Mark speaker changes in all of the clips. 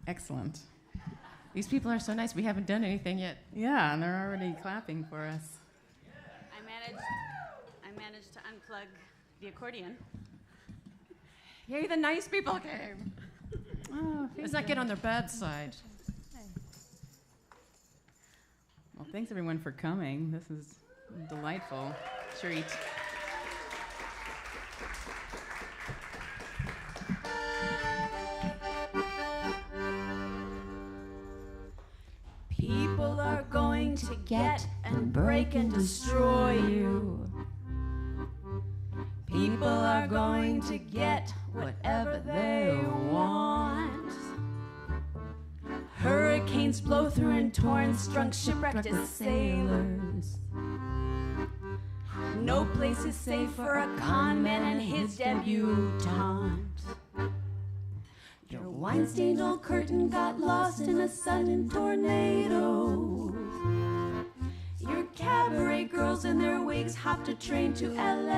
Speaker 1: Excellent.
Speaker 2: These people are so nice. We haven't done anything yet.
Speaker 1: Yeah, and they're already clapping for us.
Speaker 3: I managed to unplug the accordion.
Speaker 2: Yay, the nice people came.
Speaker 1: Oh,
Speaker 2: Let's not get on their bad side.
Speaker 1: Well, thanks everyone for coming. This is a delightful treat.
Speaker 3: People are going to get and break and destroy you. People are going to get whatever they want. Hurricanes blow through and torn, strung, shipwrecked as sailors. No place is safe for a con man and his debutante. Your wine-stained old curtain got lost in a sudden tornado. Your cabaret girls in their wigs hopped a train to LA.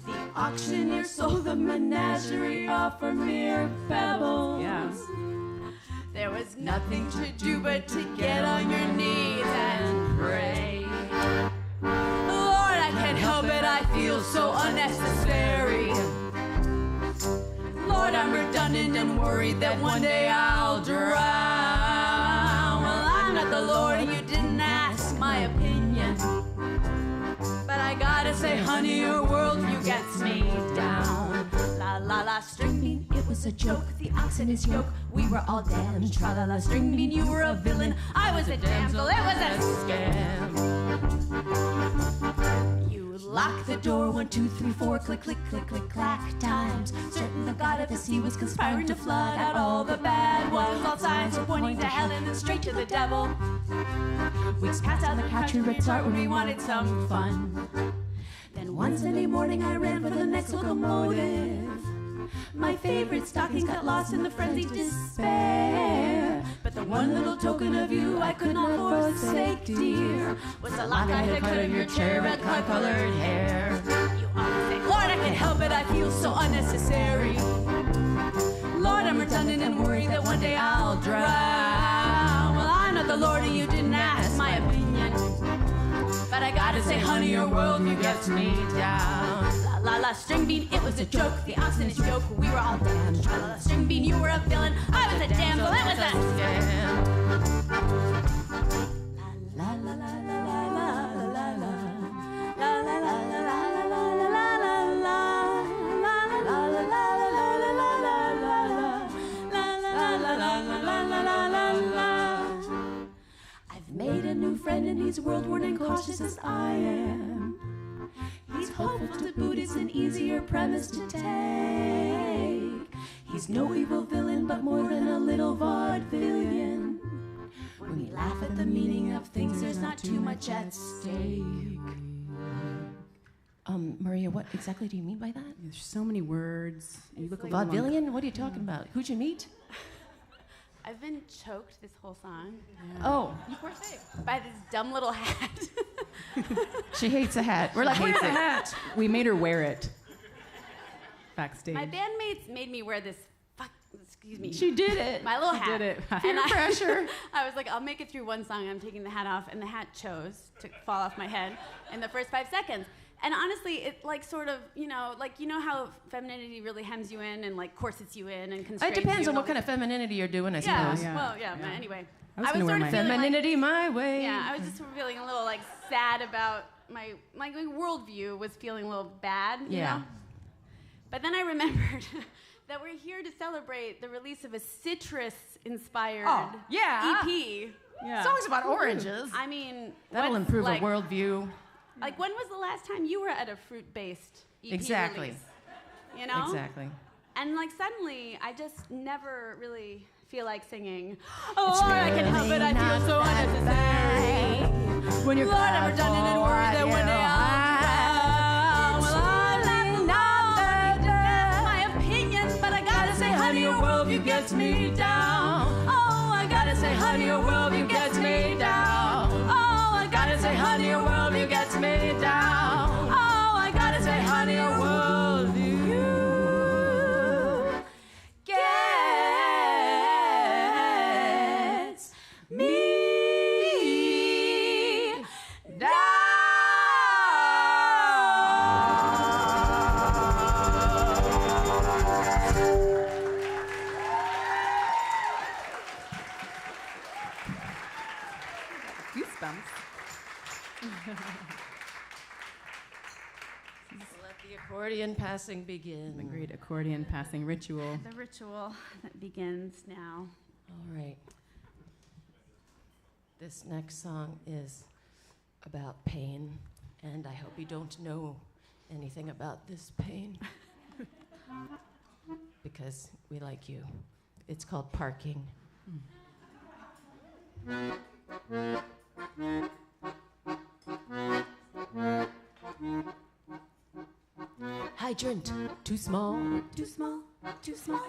Speaker 3: The auctioneer sold the menagerie off for mere pebbles.
Speaker 1: Yeah.
Speaker 3: There was nothing to do but to get on your knees and pray. Lord, I can't help it, I feel so unnecessary. Lord, I'm redundant and worried that one day I'll drown. Well, I'm not the Lord and you didn't ask my opinion. But I gotta say, honey, your worldview gets me down. La la la, string bean, it was a joke. The ox and his yoke, we were all damned. Tra la la, string bean, you were a villain. I was a damsel, it was a scam. You lock the door, 1, 2, 3, 4, click, click, click, click, clack times. Certain the god of the sea was conspiring to flood out all the bad ones. All signs were pointing to hell and then straight to the devil. Weeks passed out the country Ritz Art when we wanted some fun. Then one Sunday morning I ran for the next locomotive. My favorite stockings got lost in the frenzied despair. But the one little token of you I could not forsake, dear, was the lock I had cut of your cherry-colored hair. You always say, Lord, I can't help it, I feel so unnecessary. Lord, I'm redundant and worried that one day I'll drown. Well, I'm not the Lord and you didn't ask my opinion. But I gotta say, honey, your worldview gets me down. La la la, string bean, it was a joke. The ox and his yoke, we were all damned. La la la, string bean, you were a villain. I was a damsel, it was a scam. La la la la la la la la la la la la la la la. I've made a new friend and he's world-worn and cautious as I am. He's hopeful to boot, it's an easier premise to take. He's no evil villain, but more than a little vaudevillian. When we laugh at the meaning of things, there's not too much at stake.
Speaker 2: Maria, what exactly do you mean by that?
Speaker 1: There's so many words. You look like
Speaker 2: Vaudevillian? What are you talking about? Who'd you meet?
Speaker 3: I've been choked this whole song.
Speaker 1: Yeah.
Speaker 2: Oh, you poor thing.
Speaker 3: By this dumb little hat.
Speaker 2: She hates a hat. We're like, where's the hat?
Speaker 1: We made her wear it backstage.
Speaker 3: My bandmates made me wear this. Excuse me.
Speaker 2: She did it.
Speaker 3: My little hat.
Speaker 1: did it.
Speaker 2: Peer pressure.
Speaker 3: I was like, I'll make it through one song. I'm taking the hat off, and the hat chose to fall off my head in the first 5 seconds. And honestly, it like sort of, you know how femininity really hems you in and like corsets you in and constrains you.
Speaker 2: It depends on what kind of femininity you're doing, I suppose.
Speaker 1: Yeah.
Speaker 3: Well, yeah. But anyway,
Speaker 1: I was gonna wear
Speaker 3: sort
Speaker 1: my
Speaker 3: of feeling
Speaker 2: Femininity my way.
Speaker 3: Yeah, I was just feeling a little like sad about my worldview was feeling a little bad. You know? But then I remembered that we're here to celebrate the release of a citrus-inspired EP.
Speaker 1: Yeah.
Speaker 2: Songs about oranges.
Speaker 3: I mean,
Speaker 2: That'll
Speaker 3: what's,
Speaker 2: improve
Speaker 3: like,
Speaker 2: a worldview.
Speaker 3: Like, when was the last time you were at a fruit-based EP
Speaker 2: Exactly.
Speaker 3: release? You know?
Speaker 2: Exactly.
Speaker 3: And, like, suddenly, I just never really feel like singing, oh, Lord, I can't help it, I feel so unnecessary. When you're Lord, I'm redundant and worried that one day I'll drown. Well, I'm not my opinion, but I gotta say, honey, your worldview gets me down. Oh, I gotta say, honey, your worldview gets me down. Oh, I gotta say, honey, your worldview gets me down. Oh, I gotta say, honey, your worldview gets
Speaker 4: The accordion passing begins.
Speaker 1: The great accordion passing ritual.
Speaker 3: The ritual that begins now.
Speaker 4: All right. This next song is about pain, and I hope you don't know anything about this pain because we like you. It's called parking. Hydrant, too small.
Speaker 3: Too small, too small.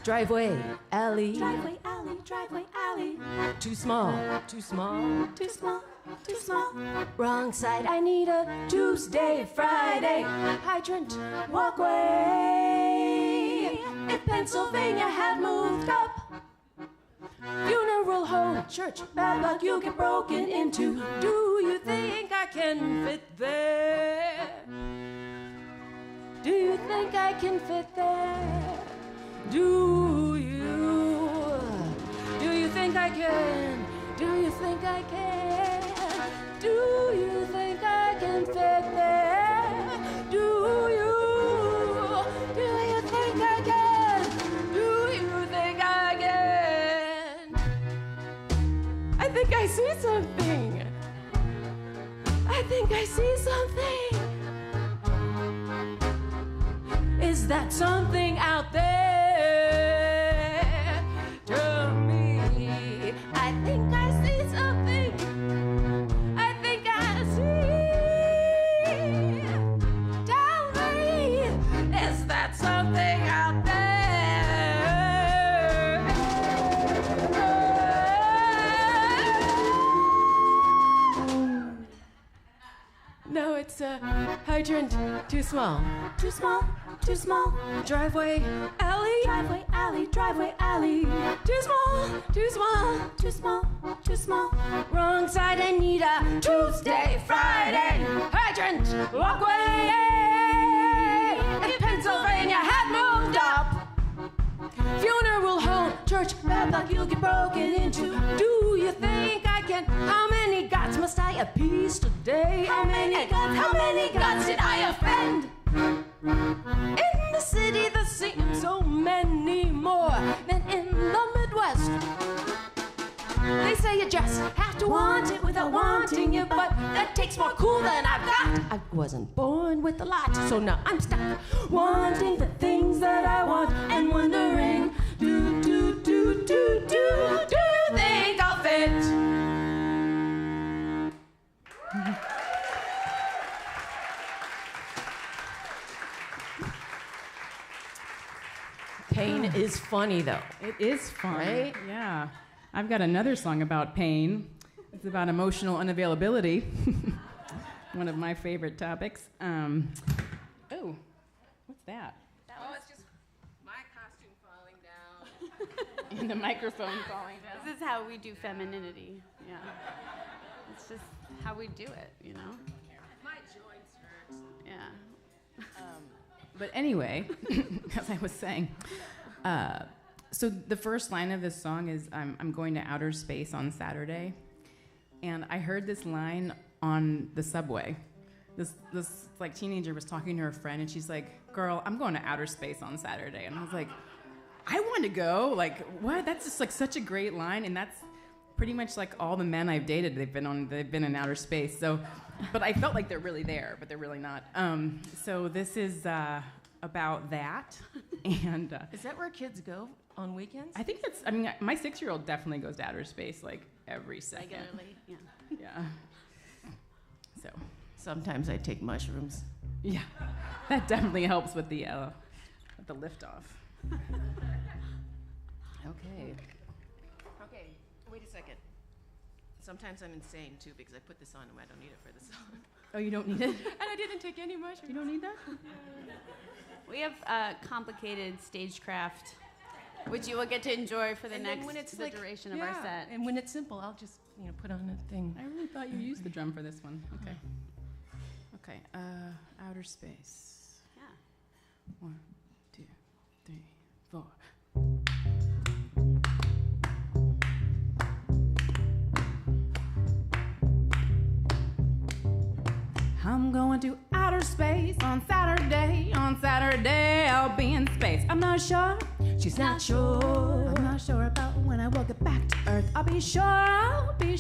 Speaker 4: Driveway, alley.
Speaker 3: Driveway alley, driveway alley.
Speaker 4: Too small, too small.
Speaker 3: Too small, too small.
Speaker 4: Wrong side, I need a Tuesday, Friday. Hydrant, walkway. If Pennsylvania had moved up, funeral home, church, bad luck, you'll get broken into. Do you think I can fit there? Do you think I can fit there? Do you? Do you think I can? Do you think I can? Do you think I can fit there? Do you? Do you think I can? Do you think I can? I think I see something. I think I see something. Is that something out there? Tell me. I think I see something. I think I see. Tell me. Is that something out there? No, it's a hydrant. Too small.
Speaker 3: Too small, too small.
Speaker 4: Driveway, alley.
Speaker 3: Driveway alley, driveway alley.
Speaker 4: Too small, too small.
Speaker 3: Too small, too small.
Speaker 4: Wrong side, I need a Tuesday, Friday. Hydrant, walkway. If Pennsylvania had moved up, funeral home, church, bad luck, you'll get broken into. Do you think I can? How many gods must I appease today?
Speaker 3: How many gods did I offend?
Speaker 4: In the city, there seems so many more than in the Midwest. They say you just have to want it without wanting it, but that takes more cool than I've got. I wasn't born with a lot, so now I'm stuck wanting the things that I want and wondering, do you think I'll fit? Pain is funny, though.
Speaker 1: It is fun.
Speaker 4: Right?
Speaker 1: Yeah. I've got another song about pain. It's about emotional unavailability. One of my favorite topics. Oh, what's that?
Speaker 4: Oh, it's just my costume falling down.
Speaker 1: And the microphone falling down.
Speaker 3: This is how we do femininity. Yeah. It's just how we do it, you know?
Speaker 4: My joints hurt.
Speaker 3: Yeah.
Speaker 1: But anyway, as I was saying, so the first line of this song is, I'm going to outer space on Saturday. And I heard this line on the subway. This like teenager was talking to her friend, and she's like, "Girl, I'm going to outer space on Saturday." And I was like, I want to go. Like, what? That's just like such a great line, and that's pretty much like all the men I've dated. They've been in outer space. So, but I felt like they're really there, but they're really not. So this is about that, and
Speaker 4: Is that where kids go on weekends?
Speaker 1: I think that's. I mean, my 6-year-old definitely goes to outer space like every second.
Speaker 3: Regularly, yeah.
Speaker 1: Yeah. So.
Speaker 4: Sometimes I take mushrooms.
Speaker 1: Yeah, that definitely helps with the liftoff.
Speaker 4: Okay, wait a second. Sometimes I'm insane, too, because I put this on and I don't need it for the song.
Speaker 1: Oh, you don't need it?
Speaker 4: And I didn't take any mushrooms.
Speaker 1: You don't need that?
Speaker 3: We have complicated stagecraft, which you will get to enjoy for the duration of our set.
Speaker 4: And when it's simple, I'll just put on a thing.
Speaker 1: I really thought you used the drum for this one. Okay. Okay. Outer space.
Speaker 3: Yeah.
Speaker 1: 1, 2, 3, 4. I'm going to outer space on Saturday. Saturday I'll be in space. I'm not sure.
Speaker 4: She's not sure.
Speaker 1: I'm not sure about when I will get back to Earth. I'll be sure. I'll be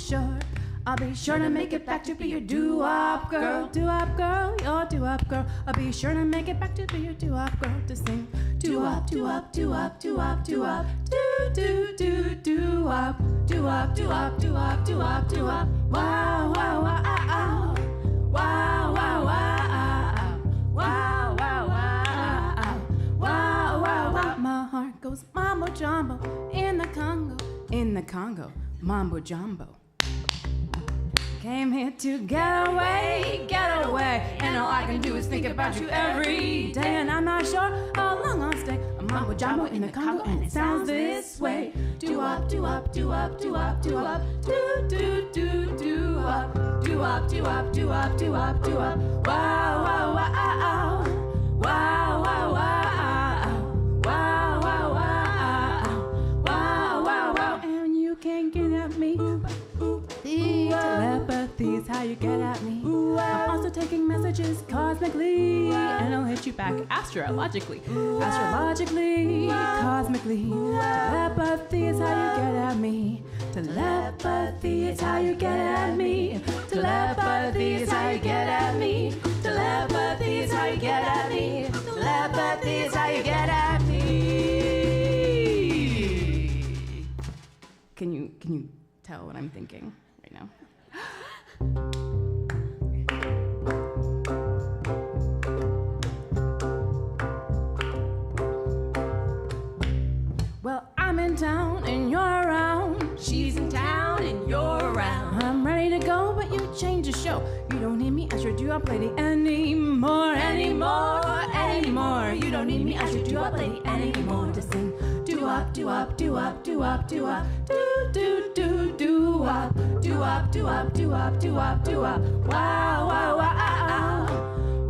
Speaker 1: sure to make it back to be your doo-wop girl. Doo-wop girl, your doo-wop girl. I'll be sure to make it back to be your doo-wop girl. To sing doo-wop, doo-wop, doo-wop, doo-wop, doo-wop. Doo-doo-doo-doo-wop. Doo-wop, doo-wop, doo-wop, doo-wop, doo-wop. Wow, wow, wow, wow. Wow, wow, wow. Wow, wow, wow. Wow, wow, wow. My heart goes mambo jumbo in the Congo, mambo jumbo. Came here to get away, and all I can do is think about you every day, and I'm not sure how long I'll stay. A mambo jumbo in the Congo, and it sounds this way: doo-wop, doo-wop, doo-wop, doo-wop, doo-wop, doo-doo-doo-doo-wop, doo-wop, doo-wop, doo-wop, doo-wop, doo-wop. Wow, wow, wow, wow, wow, wow, wow, wow, wow, wow, wow, and you can't get at me. Telepathy is how you get at me. I'm also taking messages cosmically, and I'll hit you back astrologically. Astrologically, cosmically. Telepathy is how you get at me. Telepathy is how you get at me. Telepathy is how you get at me. Telepathy is how you get at me. Telepathy is how you get at me. Can you tell what I'm thinking right now? Well, I'm in town and you're around.
Speaker 4: She's in town and you're around.
Speaker 1: I'm ready to go, but you change the show. You don't need me as your doo-wop lady anymore. You don't need me as your doo-wop lady anymore. To sing doo-wop, doo-wop, doo-wop, doo-wop, doo-wop, doo-doo-doo-doo-wop, doo-wop, doo-wop, doo-wop, doo-wop, doo-wop. Wow, wow, wow,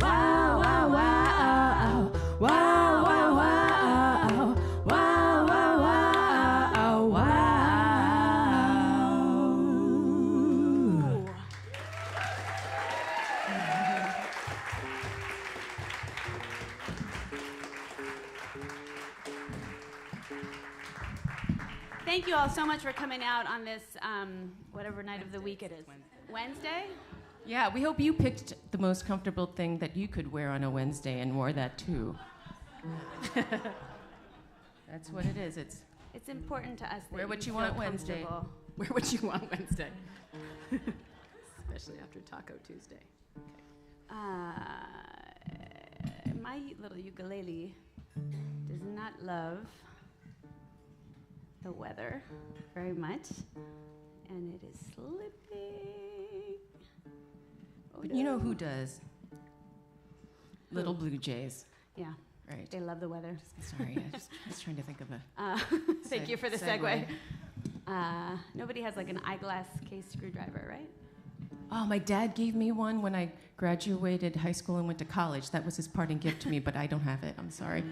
Speaker 1: wow, wow, wow, wow, wow, wow, wow, wow, wow, wow, wow.
Speaker 3: Thank you all so much for coming out on this, whatever night of the week it is. Wednesday?
Speaker 2: Yeah, we hope you picked the most comfortable thing that you could wear on a Wednesday and wore that too. That's what it is. It's
Speaker 3: important to us that
Speaker 2: wear what you
Speaker 3: feel
Speaker 2: want Wednesday.
Speaker 3: comfortable.
Speaker 1: Wear what you want Wednesday. Especially after Taco Tuesday.
Speaker 3: My little ukulele does not love the weather very much, and it is slipping. Oh,
Speaker 2: But you know who does? Little Blue Jays.
Speaker 3: Yeah,
Speaker 2: Right.
Speaker 3: they love the weather.
Speaker 2: Sorry, I was trying to think of a...
Speaker 3: Thank you for the segue. Nobody has like an eyeglass case screwdriver, right?
Speaker 2: Oh, my dad gave me one when I graduated high school and went to college. That was his parting gift to me, but I don't have it. I'm sorry.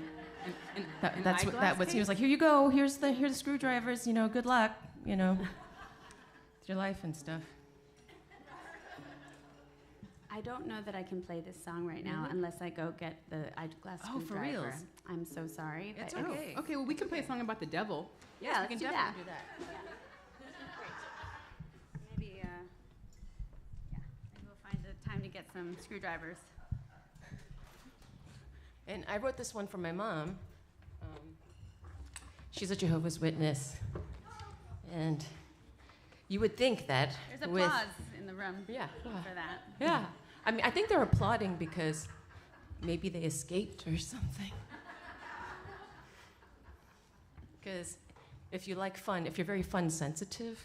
Speaker 2: That's what that was. He was like, "Here you go. Here's the screwdrivers. You know, good luck. You know, with your life and stuff."
Speaker 3: I don't know that I can play this song right now unless I go get the eyeglass
Speaker 2: Oh, for
Speaker 3: screwdriver.
Speaker 2: reals?
Speaker 3: I'm so sorry.
Speaker 2: It's
Speaker 3: but
Speaker 2: okay.
Speaker 1: Okay, well, we can play a song about the devil.
Speaker 3: Yeah, let's do that.
Speaker 2: do that.
Speaker 3: Maybe, maybe we'll find the time to get some screwdrivers.
Speaker 2: And I wrote this one for my mom. She's a Jehovah's Witness, and you would think that
Speaker 3: There's applause in the room
Speaker 2: yeah,
Speaker 3: for that.
Speaker 2: yeah. I mean, I think they're applauding because maybe they escaped or something. Because if you like fun, if you're very fun sensitive,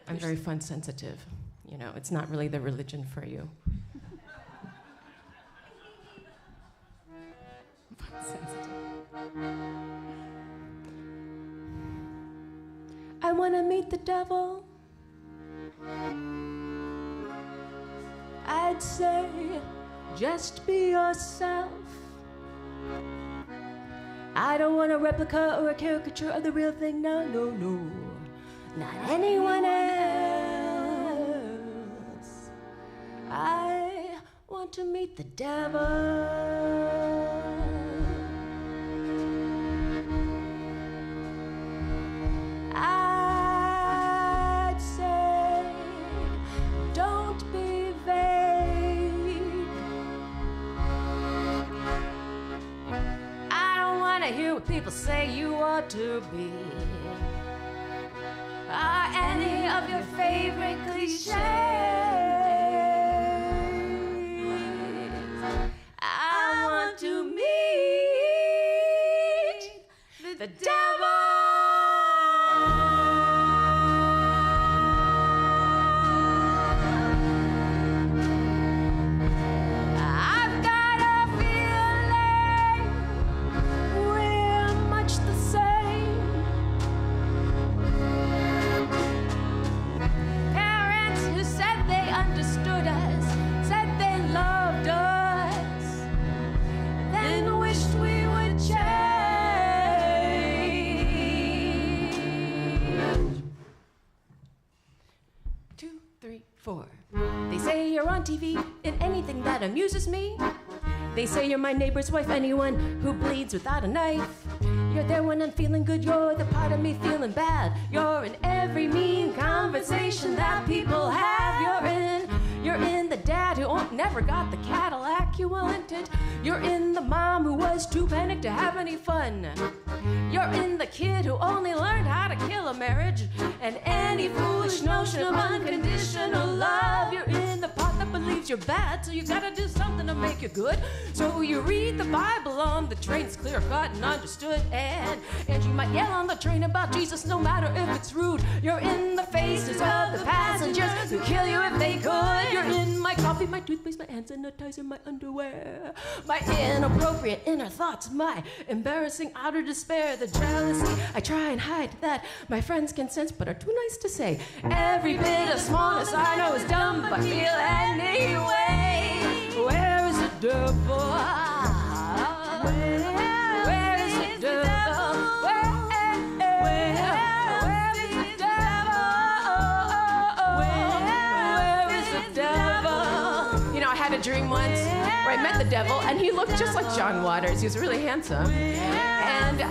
Speaker 2: I'm very fun sensitive. You know, it's not really the religion for you.
Speaker 4: I wanna meet the devil. I'd say, just be yourself. I don't want a replica or a caricature of the real thing, no, no, no. Not anyone else. I want to meet the devil. wanna hear what people say you ought to be. Are any of your favorite cliches? I want to meet the devil. They say you're on TV in anything that amuses me. They say you're my neighbor's wife, anyone who bleeds without a knife. You're there when I'm feeling good, you're the part of me feeling bad. You're in every mean conversation that people have. You're in the dad who never got the Cadillac you wanted. You're in the mom who was too panicked to have any fun. You're in the kid who only learned how to kill a marriage and any foolish notion of unconditional love. You're in the part that believes you're bad, so you gotta do something to make you good. So you read the Bible on the train, it's clear cut and understood. And you might yell on the train about Jesus no matter if it's rude. You're in the faces of the passengers who kill you if they could. You're in my coffee, my toothpaste, my hand sanitizer, my underwear, my inappropriate inner thoughts, my embarrassing outer despair, the jealousy I try and hide that my friends can sense but are too nice to say. Every bit of smallness I know is dumb but feel anyway. Where is the devil? Where is the devil? Where is the devil? Where is the devil? You know, I had a dream once where I met the devil and he looked just like John Waters. He was really handsome. And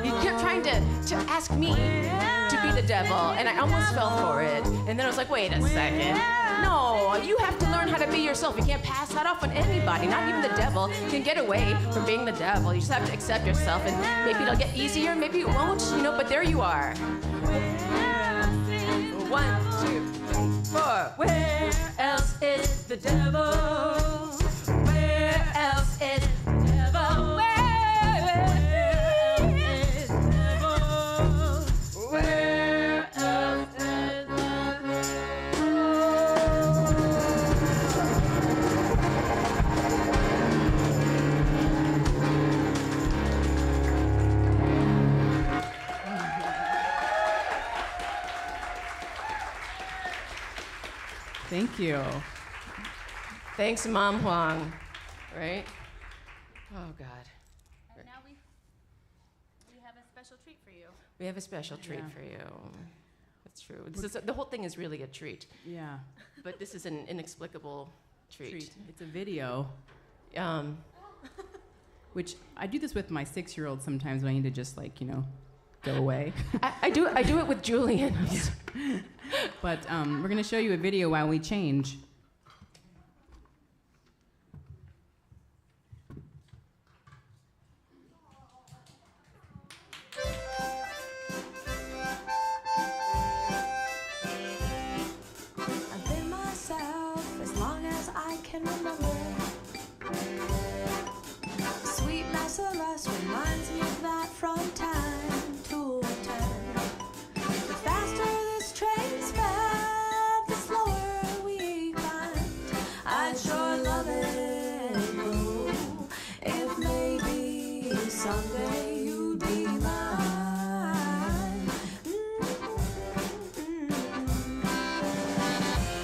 Speaker 4: he kept trying to ask me to be the devil, and I almost fell for it. And then I was like, wait a second. No, you have to learn how to be yourself. You can't pass that off on anybody. Not even the devil can get away from being the devil. You just have to accept yourself, and maybe it'll get easier, maybe it won't, you know, but there you are. 1, 2, 3, 4. Where else is the devil? Where else is the devil? Where is the devil? Where else is the
Speaker 1: Thank you.
Speaker 4: Thanks, Mom Hwang. Right? Oh, God.
Speaker 5: And now we have a special treat for you.
Speaker 4: We have a special treat for you. That's true. The whole thing is really a treat.
Speaker 1: Yeah.
Speaker 4: But this is an inexplicable treat.
Speaker 1: It's a video, which I do this with my 6-year-old sometimes when I need to just go away.
Speaker 4: I do it with Julian.
Speaker 1: But we're going to show you a video while we change.
Speaker 3: I've been myself as long as I can remember. Sweet Merciless reminds me of that from time to time. The faster this train sped, the slower we climbed. I'd sure love it, though, if maybe someday you'd be mine.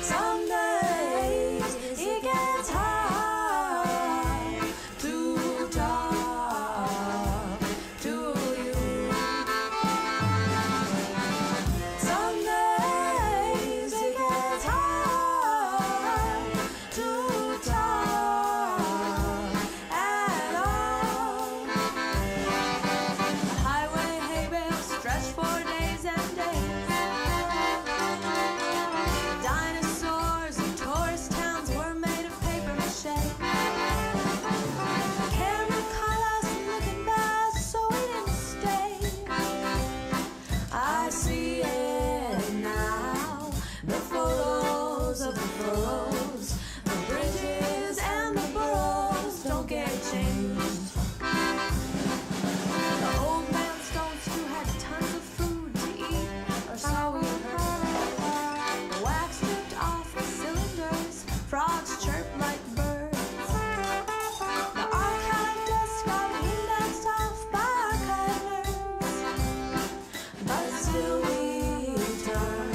Speaker 3: Some days it gets hard to talk to you. Some days it gets hard to talk at all. sing. The old man stones who had tons of food to eat, or so we heard. The wax dripped off the cylinders, frogs chirp like birds. The archive desk got indexed off by archivers, but still we turn.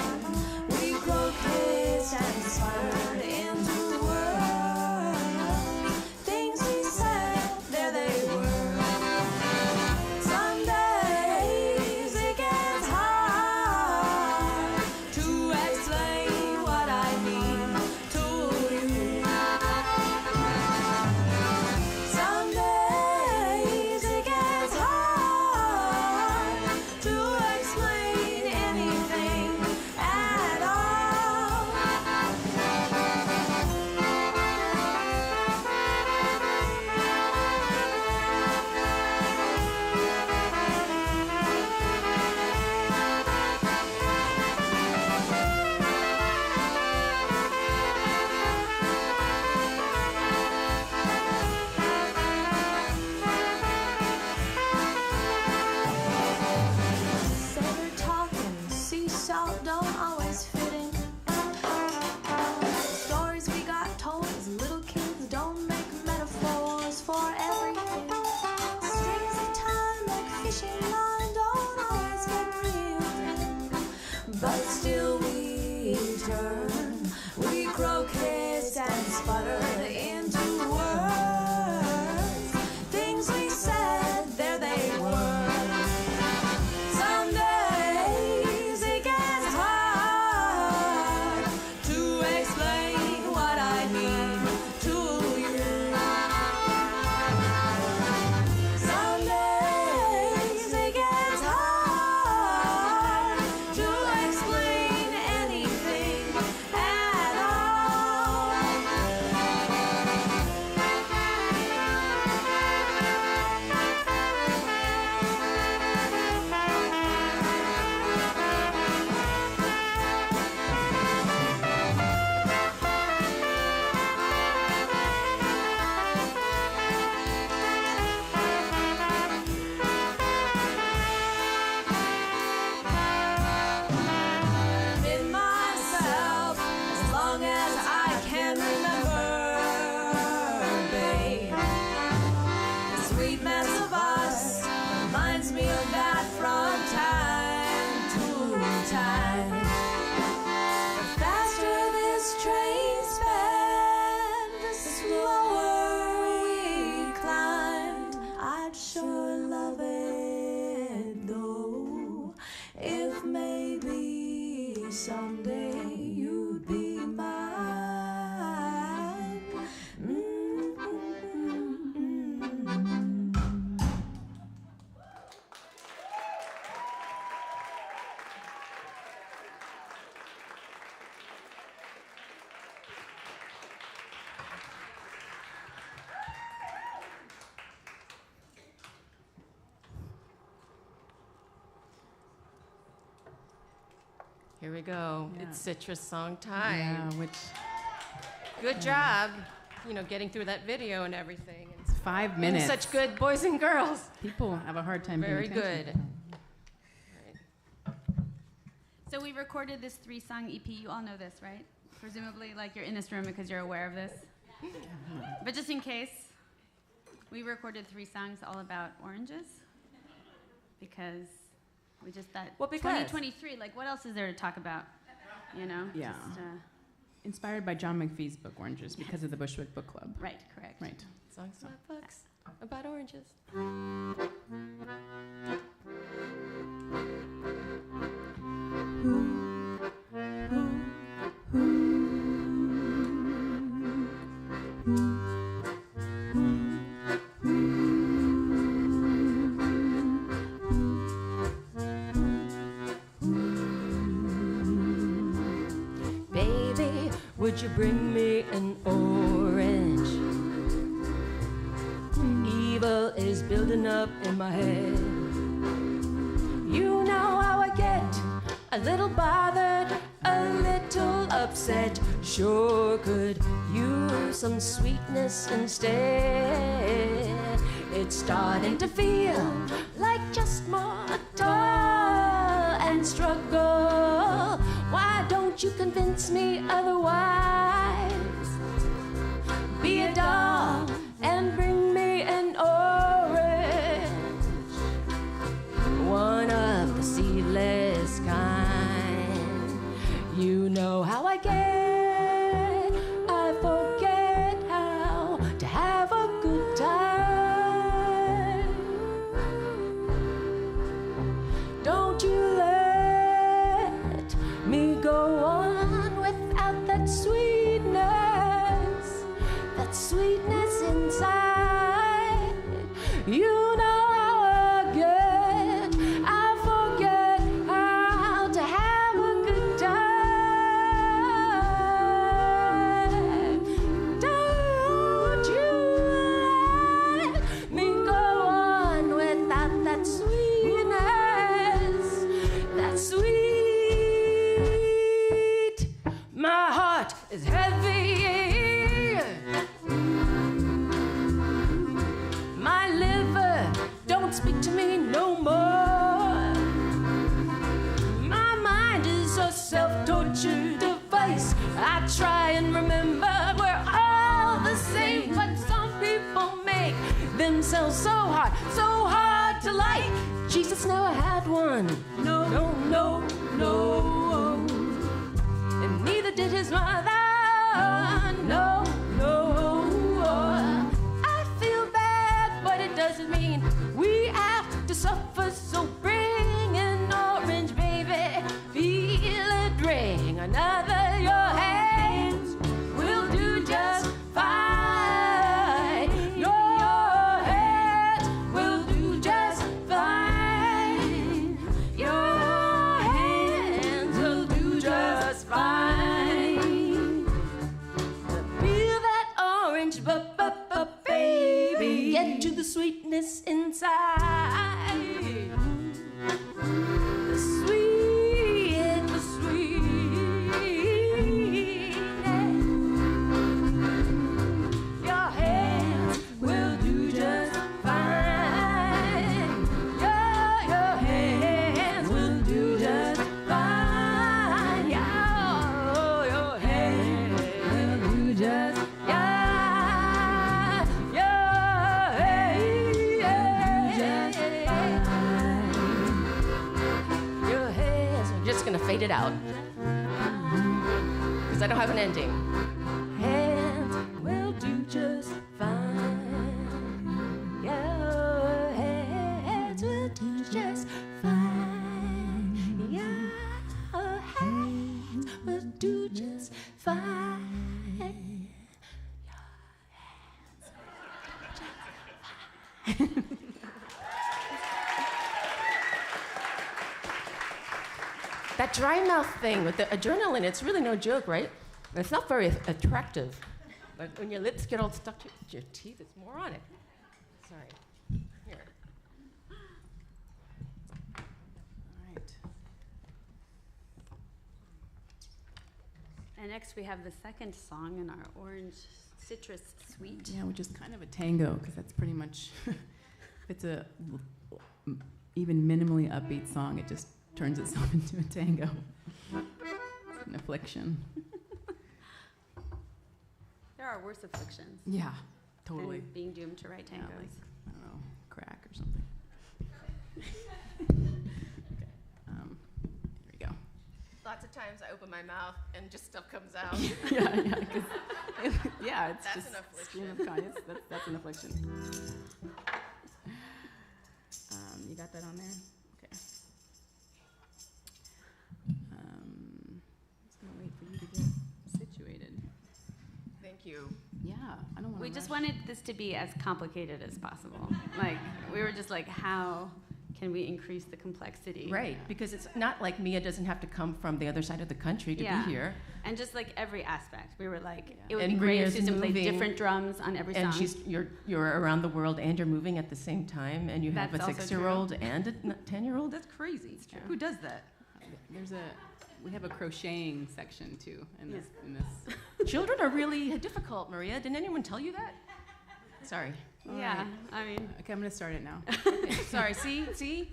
Speaker 3: We grow kids and spurred into words. Things we said, there they were. Some days it gets hard to explain what I mean to you. Some days it gets hard to explain anything at all. Sailor talk and sea salt don't always fit in. Stories we got told as little kids don't make metaphors for everything. Strings of time like fishing line don't always get reeled in. But still we turn, we grow kids and sputter into words. Things we said, there they were. Some days it gets hard to explain what I mean to you. Some days it gets hard to explain anything at all. In myself, as long as I can remember, babe. The sweet mess of us reminds me of that from time to time. The faster this train sped, the slower we climbed. I'd sure love it though, if maybe someday you'd be mine.
Speaker 2: Here we go.
Speaker 1: Yeah.
Speaker 2: It's citrus song time.
Speaker 1: Yeah, which
Speaker 2: Good job, getting through that video and everything. And
Speaker 1: 5 minutes.
Speaker 2: such good boys and girls.
Speaker 1: People have a hard time
Speaker 2: Very
Speaker 1: paying attention.
Speaker 2: good.
Speaker 5: So we recorded this 3-song EP. You all know this, right? Presumably, like you're in this room because you're aware of this. But just in case, we recorded 3 songs all about oranges because we just thought,
Speaker 2: Well, because-
Speaker 5: 2023, like what else is there to talk about?
Speaker 1: Yeah.
Speaker 5: Just,
Speaker 1: Inspired by John McPhee's book Oranges because of the Bushwick Book Club.
Speaker 5: right, correct.
Speaker 1: Right.
Speaker 2: Songs about books, about oranges.
Speaker 3: Baby, would you bring me an orange? Evil is building up in my head. You know how I get a little bothered, a little upset. Sure could use some sweetness instead. it's starting to feel like just more toil and struggle. Why don't you convince me otherwise? Be a doll and bring me an orange, one of the seedless kind. You know how I get, I forget how to have a good time. Don't you let me go on without that sweetness inside. You know how I get, I forget how to have a good time. Don't you let me go on without that sweetness, that sweet. My heart is heavy. Speak to me no more. My mind is a self-torture device. I try and remember we're all the same, but some people make themselves so hard to like. Jesus never had one. No, no, no, no. And neither did his mother. No, no. I feel bad, but it doesn't mean we have to suffer, so bring an orange, baby. Feel it ring. Another, your hands will do just fine. Your hands will do just fine. Your hands will do just fine. Feel that orange, baby. Get to the sweetness inside. The sweet, the sweet. Your hands will do just fine. Your hands will do just fine. Your hands will do just fine. Gonna fade it out because I don't have an ending. Hands will do just fine. Your hands will do just fine. Your hands will do just fine. Your hands will do just fine. That dry mouth thing with the adrenaline, it's really no joke, right? It's not very attractive. But when your lips get all stuck to your teeth, it's moronic. Sorry. Here.
Speaker 1: All right.
Speaker 5: And next we have the second song in our orange citrus suite.
Speaker 1: Yeah, which is kind of a tango, because that's pretty much, if it's a even minimally upbeat song, it just turns itself into a tango. It's an affliction.
Speaker 5: There are worse afflictions.
Speaker 1: Yeah, totally.
Speaker 5: Than being doomed to write tangos.
Speaker 1: Yeah, like, I don't know, crack or something. Okay. Here we go.
Speaker 2: Lots of times I open my mouth and just stuff comes out.
Speaker 1: Yeah, it's
Speaker 2: that's
Speaker 1: just
Speaker 2: an affliction.
Speaker 1: stream of kindness. That's an affliction. You got that on there? Okay. Just gonna wait for you to get situated.
Speaker 2: Thank you.
Speaker 1: Yeah, I don't want to.
Speaker 5: We just wanted this to be as complicated as possible. Like, we were just like, how can we increase the complexity?
Speaker 2: Right, because it's not like Mia doesn't have to come from the other side of the country to be here.
Speaker 5: And just like every aspect, we were like, it would
Speaker 2: And
Speaker 5: be great if
Speaker 2: Maria's
Speaker 5: Susan played
Speaker 2: moving,
Speaker 5: different drums on every song.
Speaker 2: And you're around the world and you're moving at the same time, and you have
Speaker 5: That's
Speaker 2: a
Speaker 5: also
Speaker 2: 6-year-old and a 10-year-old. That's crazy.
Speaker 5: It's true.
Speaker 2: Who does that?
Speaker 1: We have a crocheting section too in this.
Speaker 2: Children are really difficult, Maria. Didn't anyone tell you that? Sorry.
Speaker 5: Yeah, I mean.
Speaker 1: Okay, I'm gonna start it now.
Speaker 5: Sorry, see?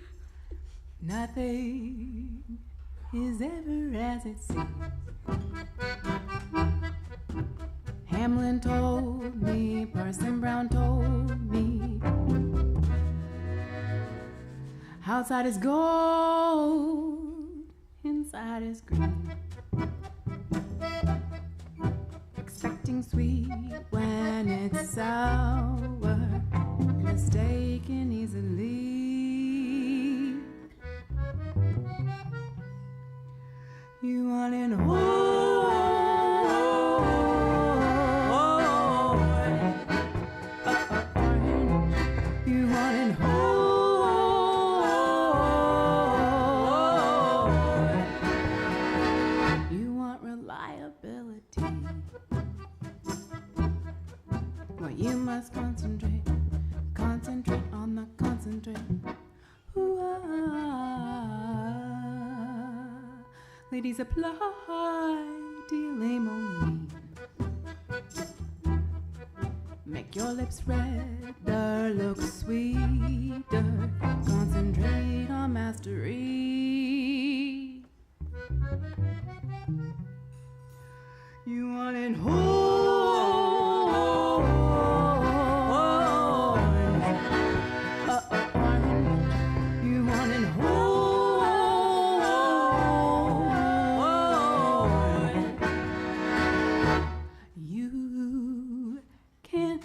Speaker 1: Nothing is ever as it seems. Hamlin told me, Parson Brown told me, outside is gold, inside is green. Expecting sweet when it's sour, mistaken easily. You want it whole. You want it whole. You want reliability. Well, you must concentrate on the concentrate. Ladies apply delaymonine. Make your lips redder, look sweeter. Concentrate on mastery. You want it whole. You want it whole.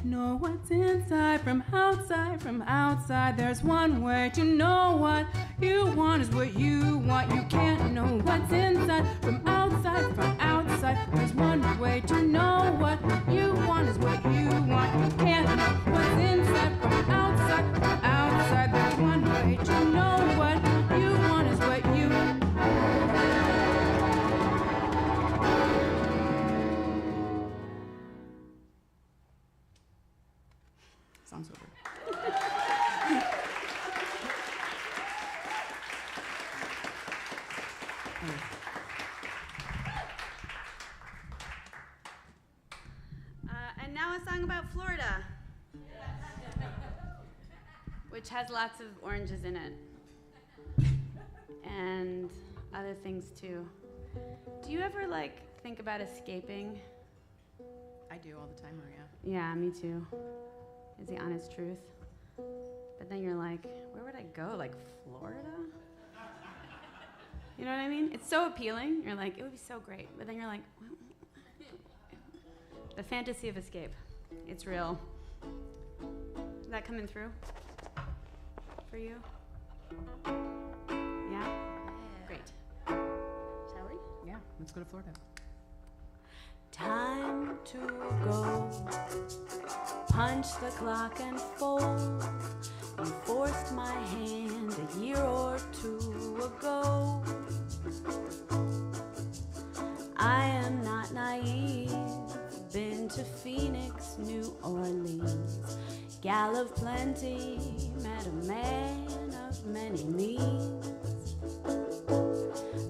Speaker 1: Know what's inside from outside. There's one way to know what you want is what you want. You can't know what's inside from outside. There's one way to know what you want is what you want. You can't know what's inside from outside. There's one way to know what you want is what you want. Song's over.
Speaker 5: And now a song about Florida, which has lots of oranges in it, and other things too. Do you ever think about escaping?
Speaker 1: I do all the time, Maria.
Speaker 5: Yeah, me too. Is the honest truth. But then you're like, where would I go? Florida? You know what I mean? It's so appealing. You're like, it would be so great. But then you're like, the fantasy of escape. It's real. Is that coming through for you? Yeah? Great. Shall we?
Speaker 1: Yeah, let's go to Florida.
Speaker 3: Time to go. Punch the clock and fold. You forced my hand a year or two ago. I am not naive. Been to Phoenix, New Orleans. Gal of plenty, met a man of many means.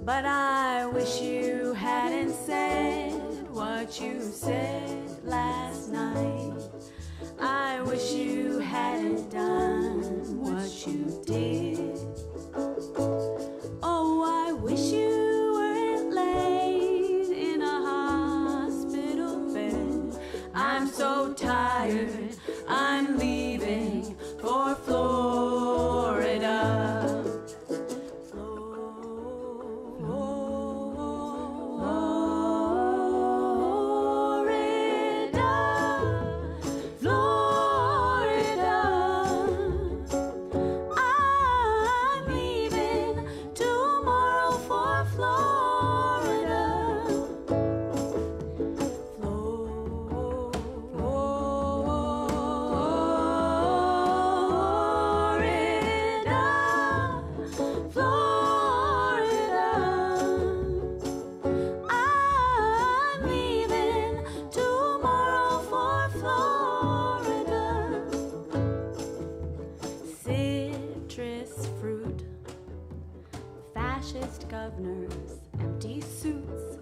Speaker 3: But I wish you hadn't said what you said last night. I wish you hadn't done what you did. Oh, I wish you weren't laid in a hospital bed. I'm so tired, I'm leaving for Florida. Governors, empty suits,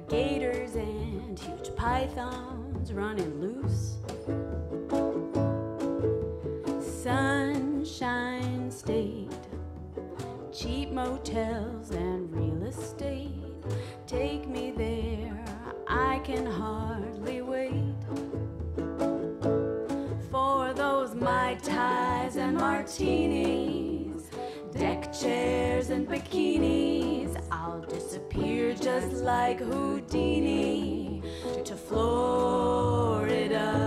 Speaker 3: gators and huge pythons running loose. Sunshine State, cheap motels and real estate. Take me there, I can hardly wait. For those Mai Tais and martinis, deck chairs and bikinis, I'll disappear just like Houdini to Florida.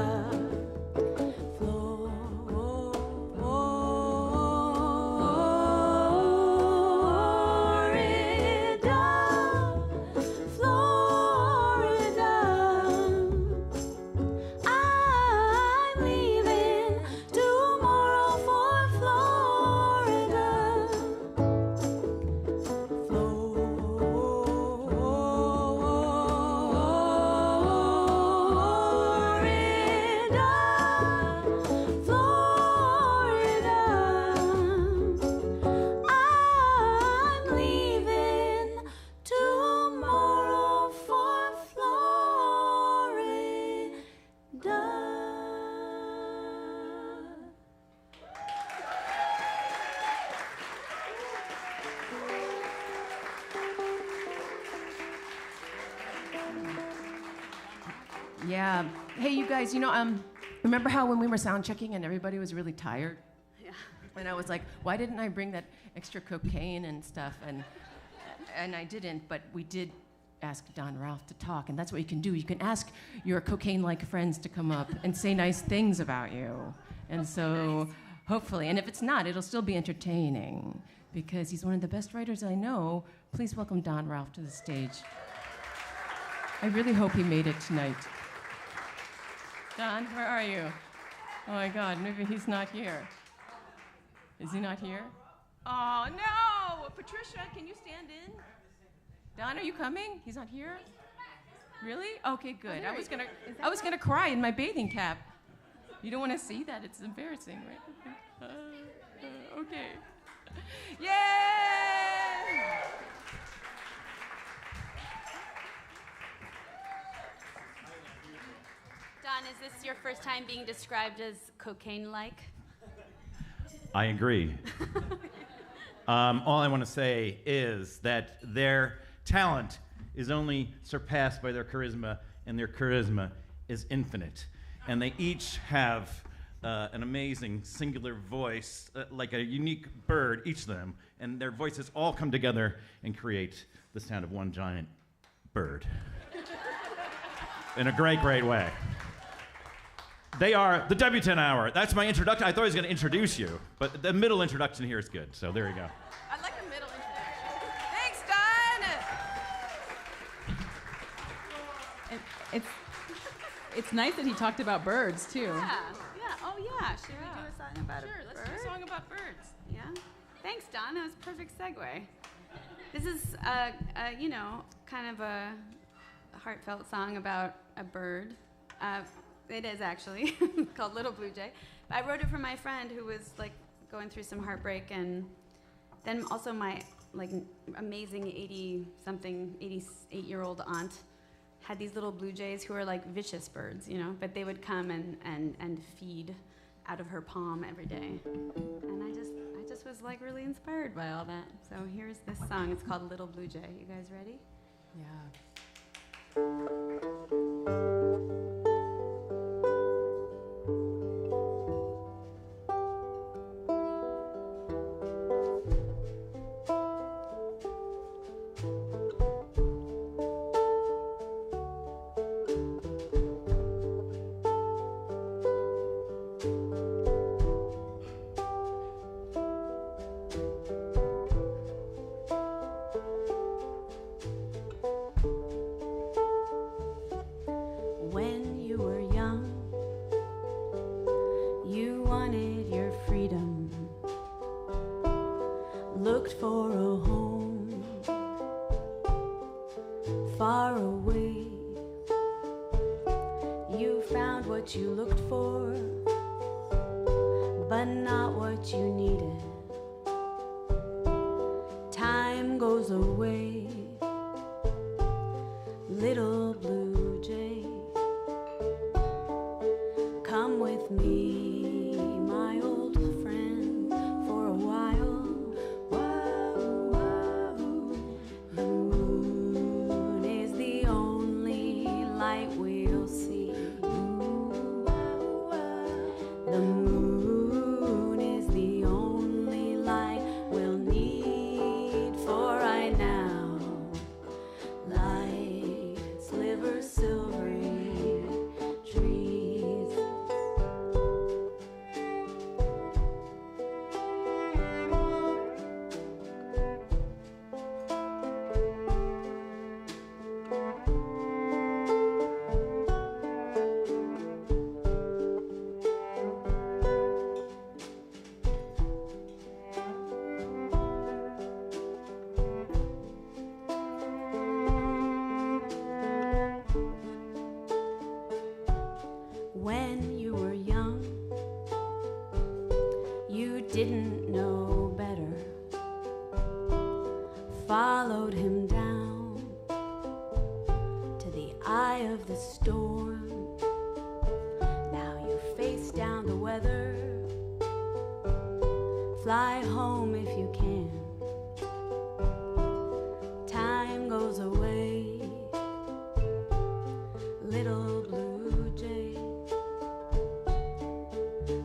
Speaker 2: Yeah. Hey, you guys, remember how when we were sound checking and everybody was really tired?
Speaker 5: Yeah.
Speaker 2: And I was like, why didn't I bring that extra cocaine and stuff? And I didn't, but we did ask Don Ralph to talk, and that's what you can do. You can ask your cocaine-like friends to come up and say nice things about you. And so, hopefully, and if it's not, it'll still be entertaining, because he's one of the best writers I know. Please welcome Don Ralph to the stage. I really hope he made it tonight. Don, where are you? Oh my God, maybe he's not here. Is he not here? Oh no! Patricia, can you stand in? Don, are you coming? He's not here? Really? Okay, good. I was gonna cry in my bathing cap. You don't want to see that? It's embarrassing, right? Okay. Yay!
Speaker 5: Don, is this your first time being described as cocaine-like?
Speaker 6: I agree. All I want to say is that their talent is only surpassed by their charisma, and their charisma is infinite. And they each have an amazing singular voice, like a unique bird, each of them, and their voices all come together and create the sound of one giant bird. In a great, great way. They are the Debutante Hour. That's my introduction. I thought I was going to introduce you, but the middle introduction here is good, so there you go.
Speaker 2: I like a middle introduction. Thanks, Don!
Speaker 1: It's nice that he talked about birds, too.
Speaker 5: Yeah. Oh, yeah. Should we do a song about a bird?
Speaker 2: Sure, let's do a song about birds.
Speaker 5: Yeah. Thanks, Don. That was a perfect segue. This is, kind of a heartfelt song about a bird. It is actually called Little Blue Jay. I wrote it for my friend who was like going through some heartbreak, and then also my amazing 88-year-old aunt had these little blue jays who were like vicious birds, but they would come and feed out of her palm every day. And I just was like really inspired by all that. So here's this song. It's called Little Blue Jay. You guys ready?
Speaker 1: Yeah.
Speaker 3: Come with me, my old didn't know better, followed him down to the eye of the storm. Now you face down the weather, fly home if you can. Time goes away, little blue jay,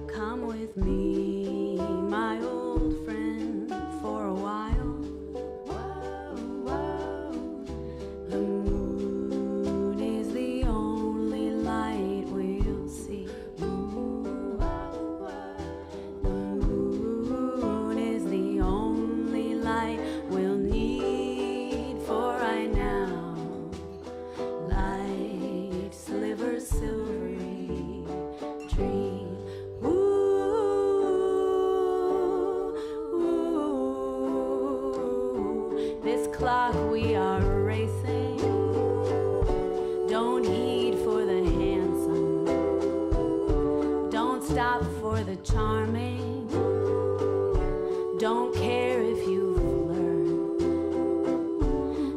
Speaker 3: come with me, my old friend, for a while. The moon is the only light we'll see. The moon is the only light we'll need for right now. Light slivers silvery tree. This clock we are racing, don't heed for the handsome, don't stop for the charming, don't care if you've learned.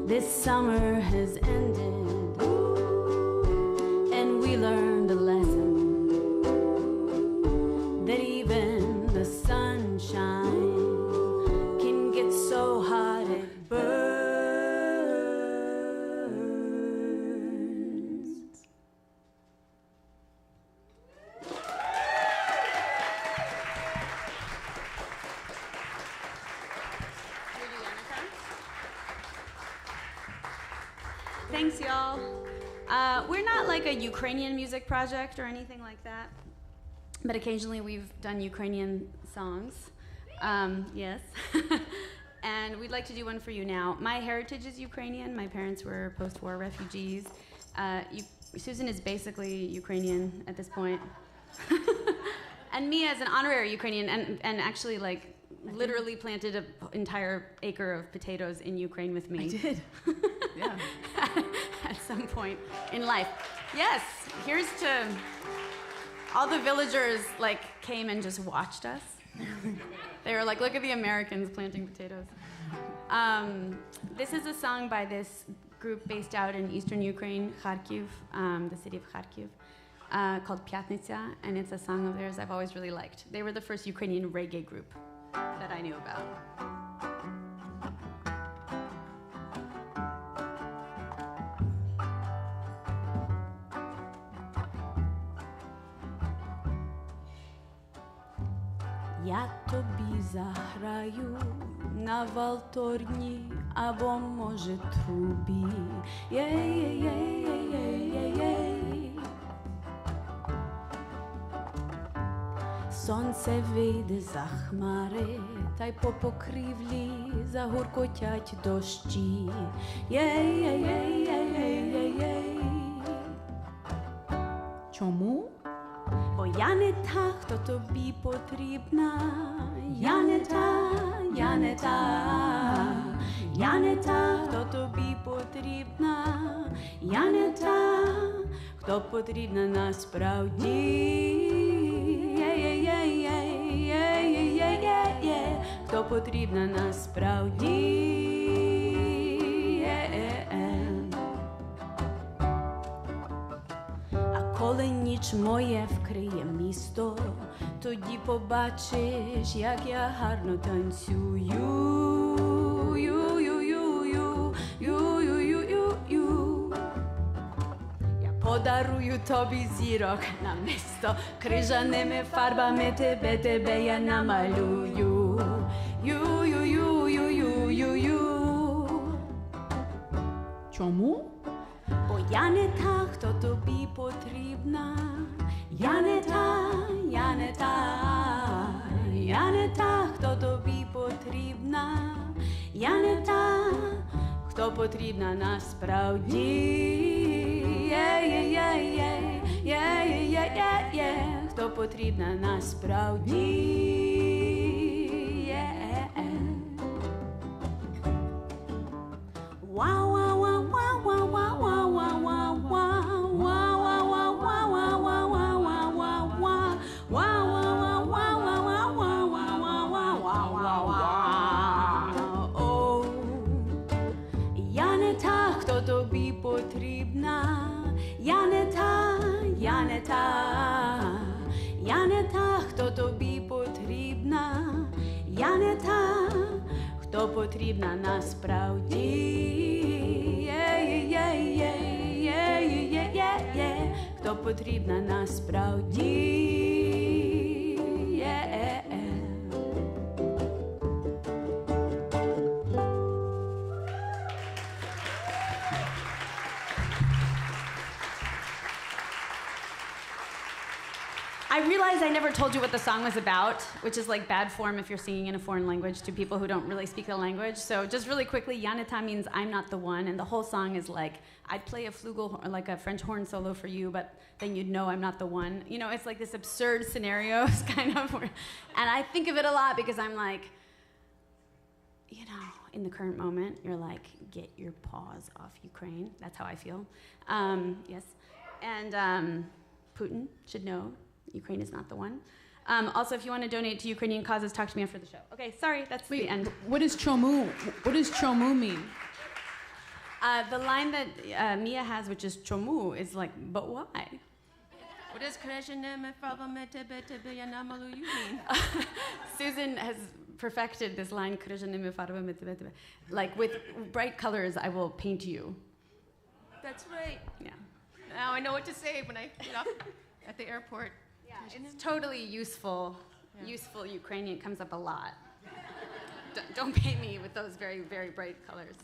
Speaker 3: This summer has ended, and we learned a lesson, that even the sunshine can get so hot it burns.
Speaker 5: Thanks, y'all. We're not like a Ukrainian music project or anything like that, but occasionally we've done Ukrainian songs. Yes. And we'd like to do one for you now. My heritage is Ukrainian. My parents were post-war refugees. Susan is basically Ukrainian at this point. And me as an honorary Ukrainian, and actually like literally planted an entire acre of potatoes in Ukraine with me.
Speaker 1: I did. Yeah.
Speaker 5: At some point in life. Yes, here's to all the villagers like came and just watched us. They were like, look at the Americans planting potatoes. This is a song by this group based out in eastern Ukraine, Kharkiv, the city of Kharkiv, called Pyatnitsa, and it's a song of theirs I've always really liked. They were the first Ukrainian reggae group that I knew about.
Speaker 3: Я тобі заграю на валторні або, може, трубі. Єй-єй-єй-єй-єй-єй. Сонце вийде за хмари, та й по покрівлі загуркотять дощі. Єй-єй-єй-єй-єй-єй.
Speaker 1: Чому?
Speaker 3: Бо я не та, хто тобі потрібна. Я не та, я не та. Я не та, хто тобі потрібна. Я не та, хто потрібна насправді. Хто потрібна насправді. Коли ніч моє вкриє місто, тоді побачиш, як я гарно танцюю. Я подарую тобі зірок намисто, крижаними фарбами тебе я намалюю.
Speaker 1: Чому?
Speaker 3: Бо я не та, хто тобі потрібна. Я не та, я не та. Я не та, хто тобі потрібна. Я не та, хто потрібна насправді. Хто потрібна насправді. Wow, wow, wow, wow, wow, wow, wow, wow, wow. Wow, wow, wow, wow, wow, wow, wow. планета, хто потрібна насправді, хто потрібна насправді.
Speaker 5: I realized I never told you what the song was about, which is like bad form if you're singing in a foreign language to people who don't really speak the language. So just really quickly, Yaneta means I'm not the one, and the whole song is like, I'd play a flugel, or like a French horn solo for you, but then you'd know I'm not the one. You know, it's like this absurd scenarios kind of, and I think of it a lot because I'm like, you know, in the current moment, you're like, get your paws off Ukraine. That's how I feel. Yes. And Putin should know Ukraine is not the one. Also, if you want to donate to Ukrainian causes, talk to me after the show. Okay, sorry, that's the end.
Speaker 1: What does chomu? What does chomu mean?
Speaker 5: The line that Mia has, which is chomu, is like, but why?
Speaker 2: What does you mean?
Speaker 5: Susan has perfected this line, like with bright colors, I will paint you.
Speaker 2: That's right.
Speaker 5: Yeah.
Speaker 2: Now I know what to say when I get off at the airport.
Speaker 5: Yeah, it's totally useful. Yeah. Useful Ukrainian comes up a lot. Don't paint me with those very, very bright colors.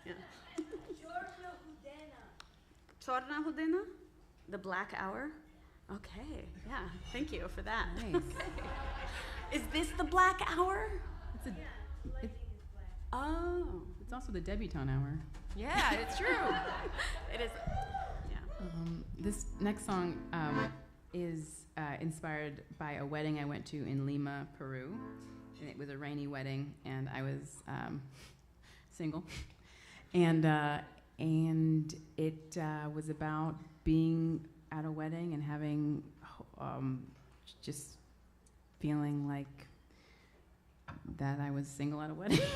Speaker 5: Yeah. Chorna Hudena? The Black Hour? Okay, yeah, thank you for that.
Speaker 1: Nice.
Speaker 5: Okay. Is this the Black Hour?
Speaker 1: Oh. It's also the Debutante Hour.
Speaker 2: Yeah, it's true.
Speaker 5: It is, yeah.
Speaker 1: This next song is inspired by a wedding I went to in Lima, Peru. And it was a rainy wedding, and I was single. And it was about being at a wedding and having just feeling like that I was single at a wedding.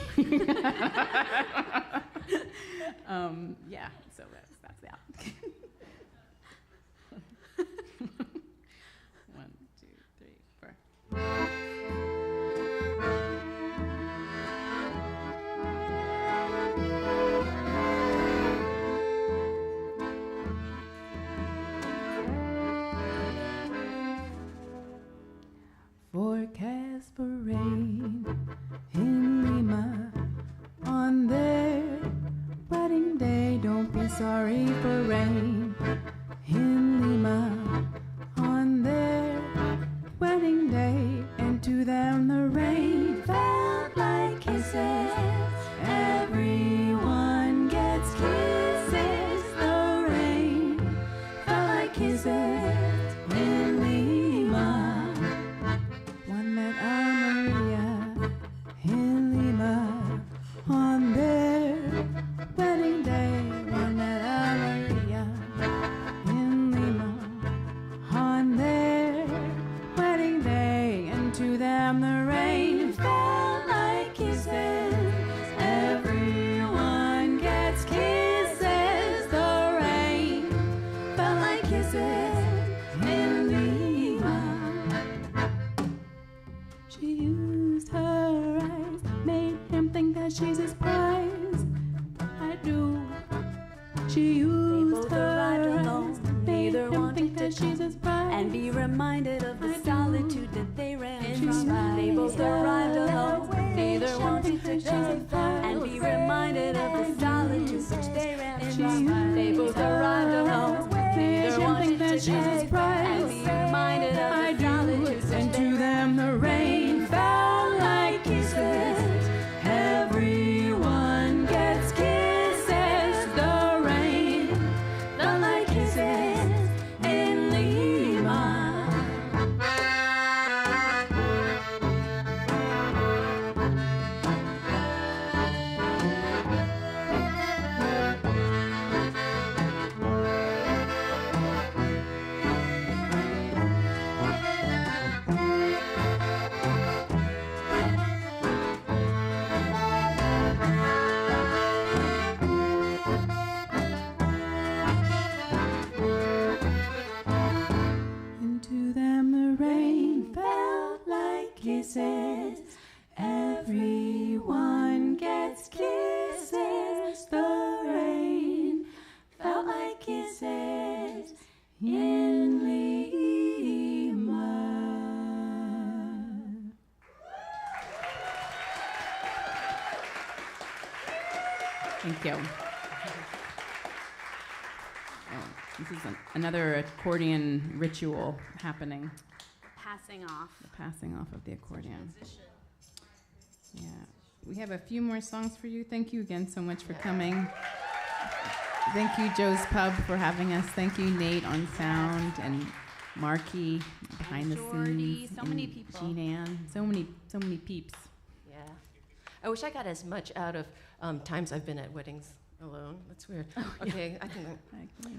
Speaker 1: Yeah, so that's that. 1, 2, 3, 4. Forecast for rain in Lima on their wedding day. Don't be sorry for rain in Lima on their wedding day. And to them the rain felt like kisses. Everyone gets kisses. The rain felt like kisses. Maria in Lima on their wedding day. One met Maria in Lima on their wedding day, and to them the rain felt like kisses. Everyone gets kisses. The rain felt like kisses in Lima. She used her eyes, made him think that she's his prize. I do. She used her eyes, made him think that she's his prize.
Speaker 3: And be reminded of the solitude that they ran from. They both arrived alone, neither wanted to go. And be reminded of the solitude which they ran from. They both arrived alone, neither wanted to go. And be reminded of the solitude which they ran from.
Speaker 1: And to them the rain felt like kisses. Everyone gets kisses. The rain felt like kisses in Lima. Thank you. Oh, this is another accordion ritual happening.
Speaker 5: Passing off.
Speaker 1: The passing off of the accordion. Yeah. We have a few more songs for you. Thank you again so much for coming. Thank you, Joe's Pub, for having us. Thank you, Nate, on sound, and Marky behind the
Speaker 5: Jordy,
Speaker 1: scenes.
Speaker 5: so
Speaker 1: and
Speaker 5: many people.
Speaker 1: Jean Ann. So many peeps.
Speaker 2: Yeah. I wish I got as much out of times I've been at weddings alone. That's weird. Okay, I think.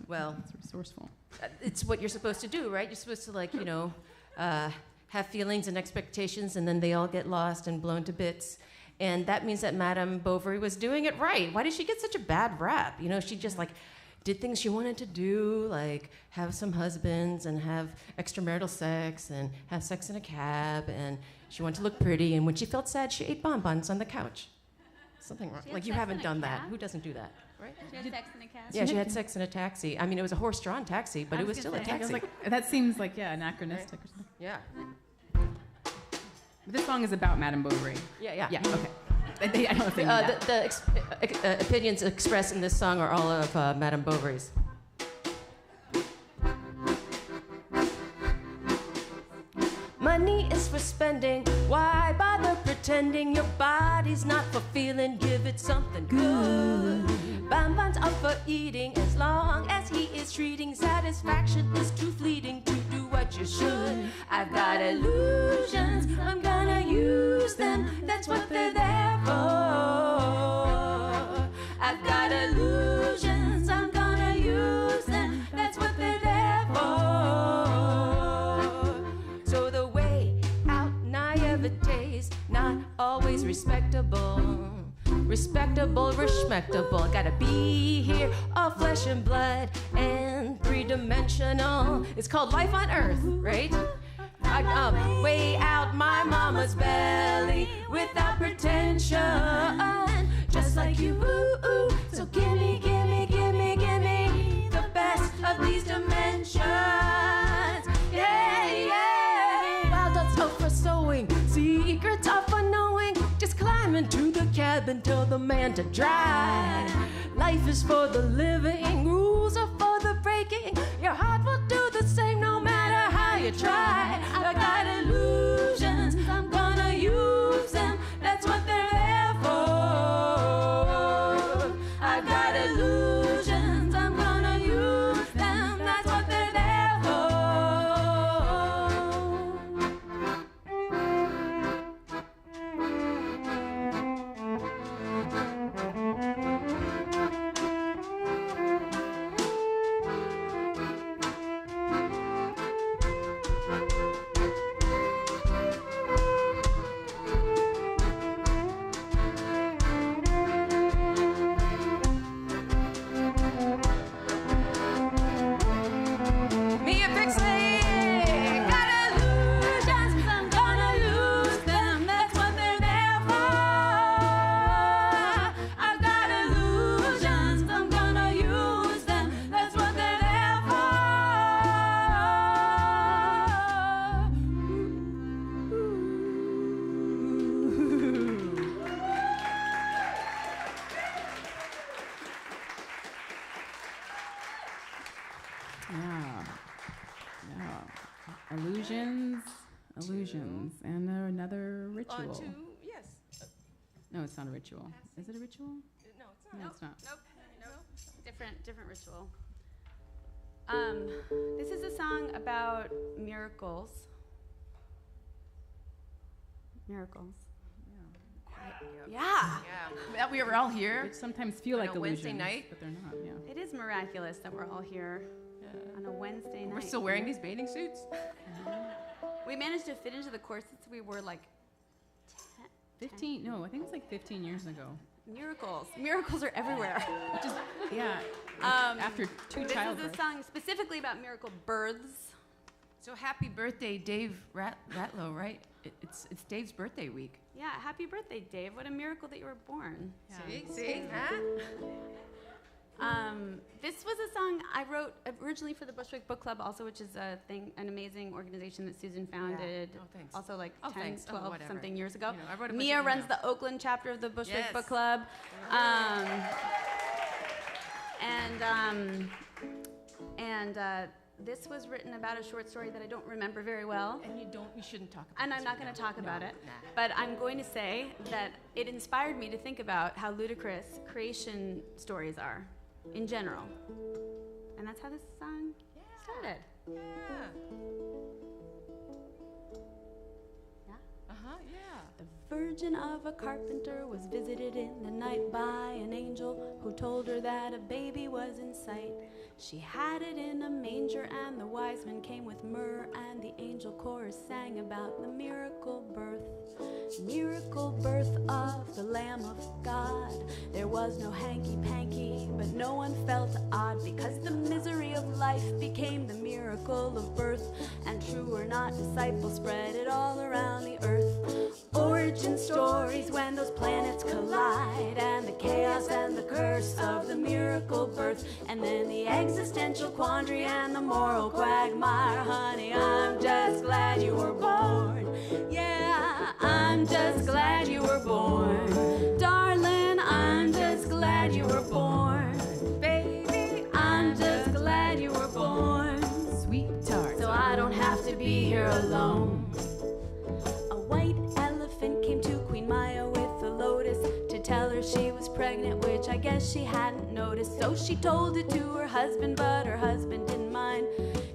Speaker 2: Well,
Speaker 1: it's resourceful.
Speaker 2: It's what you're supposed to do, right? You're supposed to, have feelings and expectations, and then they all get lost and blown to bits. And that means that Madame Bovary was doing it right. Why did she get such a bad rap? She just did things she wanted to do, like have some husbands and have extramarital sex and have sex in a cab, and she wanted to look pretty. And when she felt sad, she ate bonbons on the couch. Something wrong. Like, you haven't done that. Who doesn't do that, right?
Speaker 5: She had sex in a cab?
Speaker 2: Yeah, she had sex in a taxi. I mean, it was a horse-drawn taxi, but it was still a taxi.
Speaker 1: That seems like, anachronistic or something.
Speaker 2: Yeah.
Speaker 1: But this song is about Madame Bovary.
Speaker 2: Yeah.
Speaker 1: Yeah, okay. I don't know if they know that.
Speaker 2: The opinions expressed in this song are all of Madame Bovary's. Money is for spending. Why bother pretending your body's not for feeling? Give it something good. Bonbons are for eating. As long as he is treating, satisfaction is too fleeting to do what you should. I've got illusions, I'm gonna use them. That's what they're there for. I've got illusions, I'm gonna use them. That's what they're there for. So the way out naivete's not always respectable. Respectable, gotta be here, all flesh and blood and three-dimensional. It's called life on Earth, right? Way out my mama's belly without pretension, just like you. So gimme the best of these dimensions. Yeah. Wild thoughts are for sowing, secrets are for knowing. Just climb into the cab and tell the man to drive. Life is for the living, rules are for the breaking. Your heart will do the same no matter how you try. I got illusions, I'm gonna use them. That's what they're there for. I got illusions, I'm gonna use them. That's what they're there for. Me and Pixley got illusions, I'm gonna lose them. That's what they're there for. I've got illusions, I'm gonna use them. That's what they're there for.
Speaker 1: Yeah. Illusions, and another ritual.
Speaker 2: Yes.
Speaker 1: No, it's not a ritual. Is it a ritual?
Speaker 2: No, it's not.
Speaker 1: No, it's not.
Speaker 5: Nope. Different ritual. This is a song about miracles. Yeah.
Speaker 1: That we were all here. Which sometimes feel
Speaker 2: On
Speaker 1: like
Speaker 2: a Wednesday
Speaker 1: illusions,
Speaker 2: night?
Speaker 1: but they're not. Yeah.
Speaker 5: It is miraculous that we're all here on a Wednesday night.
Speaker 2: We're still wearing these bathing suits?
Speaker 5: We managed to fit into the corsets we were like
Speaker 1: 15. No, I think it's like 15 years ago.
Speaker 5: miracles. Miracles are everywhere.
Speaker 1: Which is, yeah. After two
Speaker 5: This
Speaker 1: childbirths.
Speaker 5: is a song specifically about miracle births.
Speaker 2: So happy birthday, Dave Ratlow, right? It's Dave's birthday week.
Speaker 5: Yeah, happy birthday, Dave. What a miracle that you were born.
Speaker 2: See? Huh?
Speaker 5: This was a song I wrote originally for the Bushwick Book Club, also, which is an amazing organization that Susan founded.
Speaker 2: Yeah. Oh, thanks.
Speaker 5: Also, like 10,
Speaker 2: thanks.
Speaker 5: 12
Speaker 2: whatever.
Speaker 5: something years ago.
Speaker 2: You know, I wrote a bunch
Speaker 5: Mia
Speaker 2: of
Speaker 5: runs
Speaker 2: emails.
Speaker 5: the Oakland chapter of the Bushwick
Speaker 2: Yes.
Speaker 5: Book Club. This was written about a short story that I don't remember very well.
Speaker 2: And you shouldn't talk about it.
Speaker 5: And I'm not going to talk about it. But I'm going to say that it inspired me to think about how ludicrous creation stories are in general. And that's how this song started.
Speaker 2: Yeah.
Speaker 5: Yeah?
Speaker 2: Uh-huh, yeah.
Speaker 3: The virgin of a carpenter was visited in the night by an angel who told her that a baby was in sight. She had it in a manger, and the wise men came with myrrh, and the angel chorus sang about the miracle birth of the Lamb of God. There was no hanky-panky, but no one felt odd, because the misery of life became the miracle of birth, and true or not, disciples spread it all around the earth. Origin stories when those planets collide, and the chaos and the curse of the miracle birth, and then the existential quandary and the moral quagmire. Honey, I'm just glad you were born. Yeah, I'm just glad you were born. Darling, I'm just glad you were born. Baby, I'm just glad you were born.
Speaker 1: Sweet tart.
Speaker 3: So I don't have to be here alone. A white elephant came to Queen Maya with a lotus to tell her she was pregnant, which I guess she hadn't noticed. So she told it to her husband, but her husband didn't mind,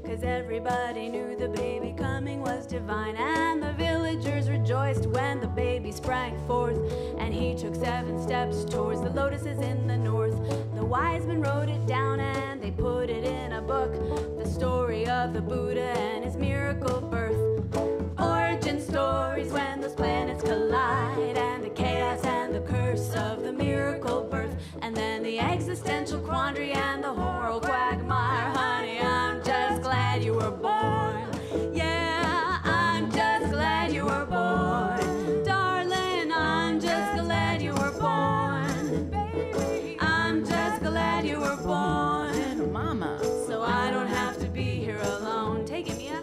Speaker 3: 'cause everybody knew the baby coming was divine. And the villagers rejoiced when the baby sprang forth, and he took 7 steps towards the lotuses in the north. The wise men wrote it down and they put it in a book, the story of the Buddha and his miracle birth. Origin stories when those planets collide, and the chaos and the curse of the miracle birth, and then the existential quandary and the moral quagmire. Honey, I'm just glad you were born. Yeah, I'm just glad you were born. Darling, I'm just glad you were born. Baby, I'm just glad you were born.
Speaker 1: Mama.
Speaker 3: So I don't have to be here alone. Take it, Mia.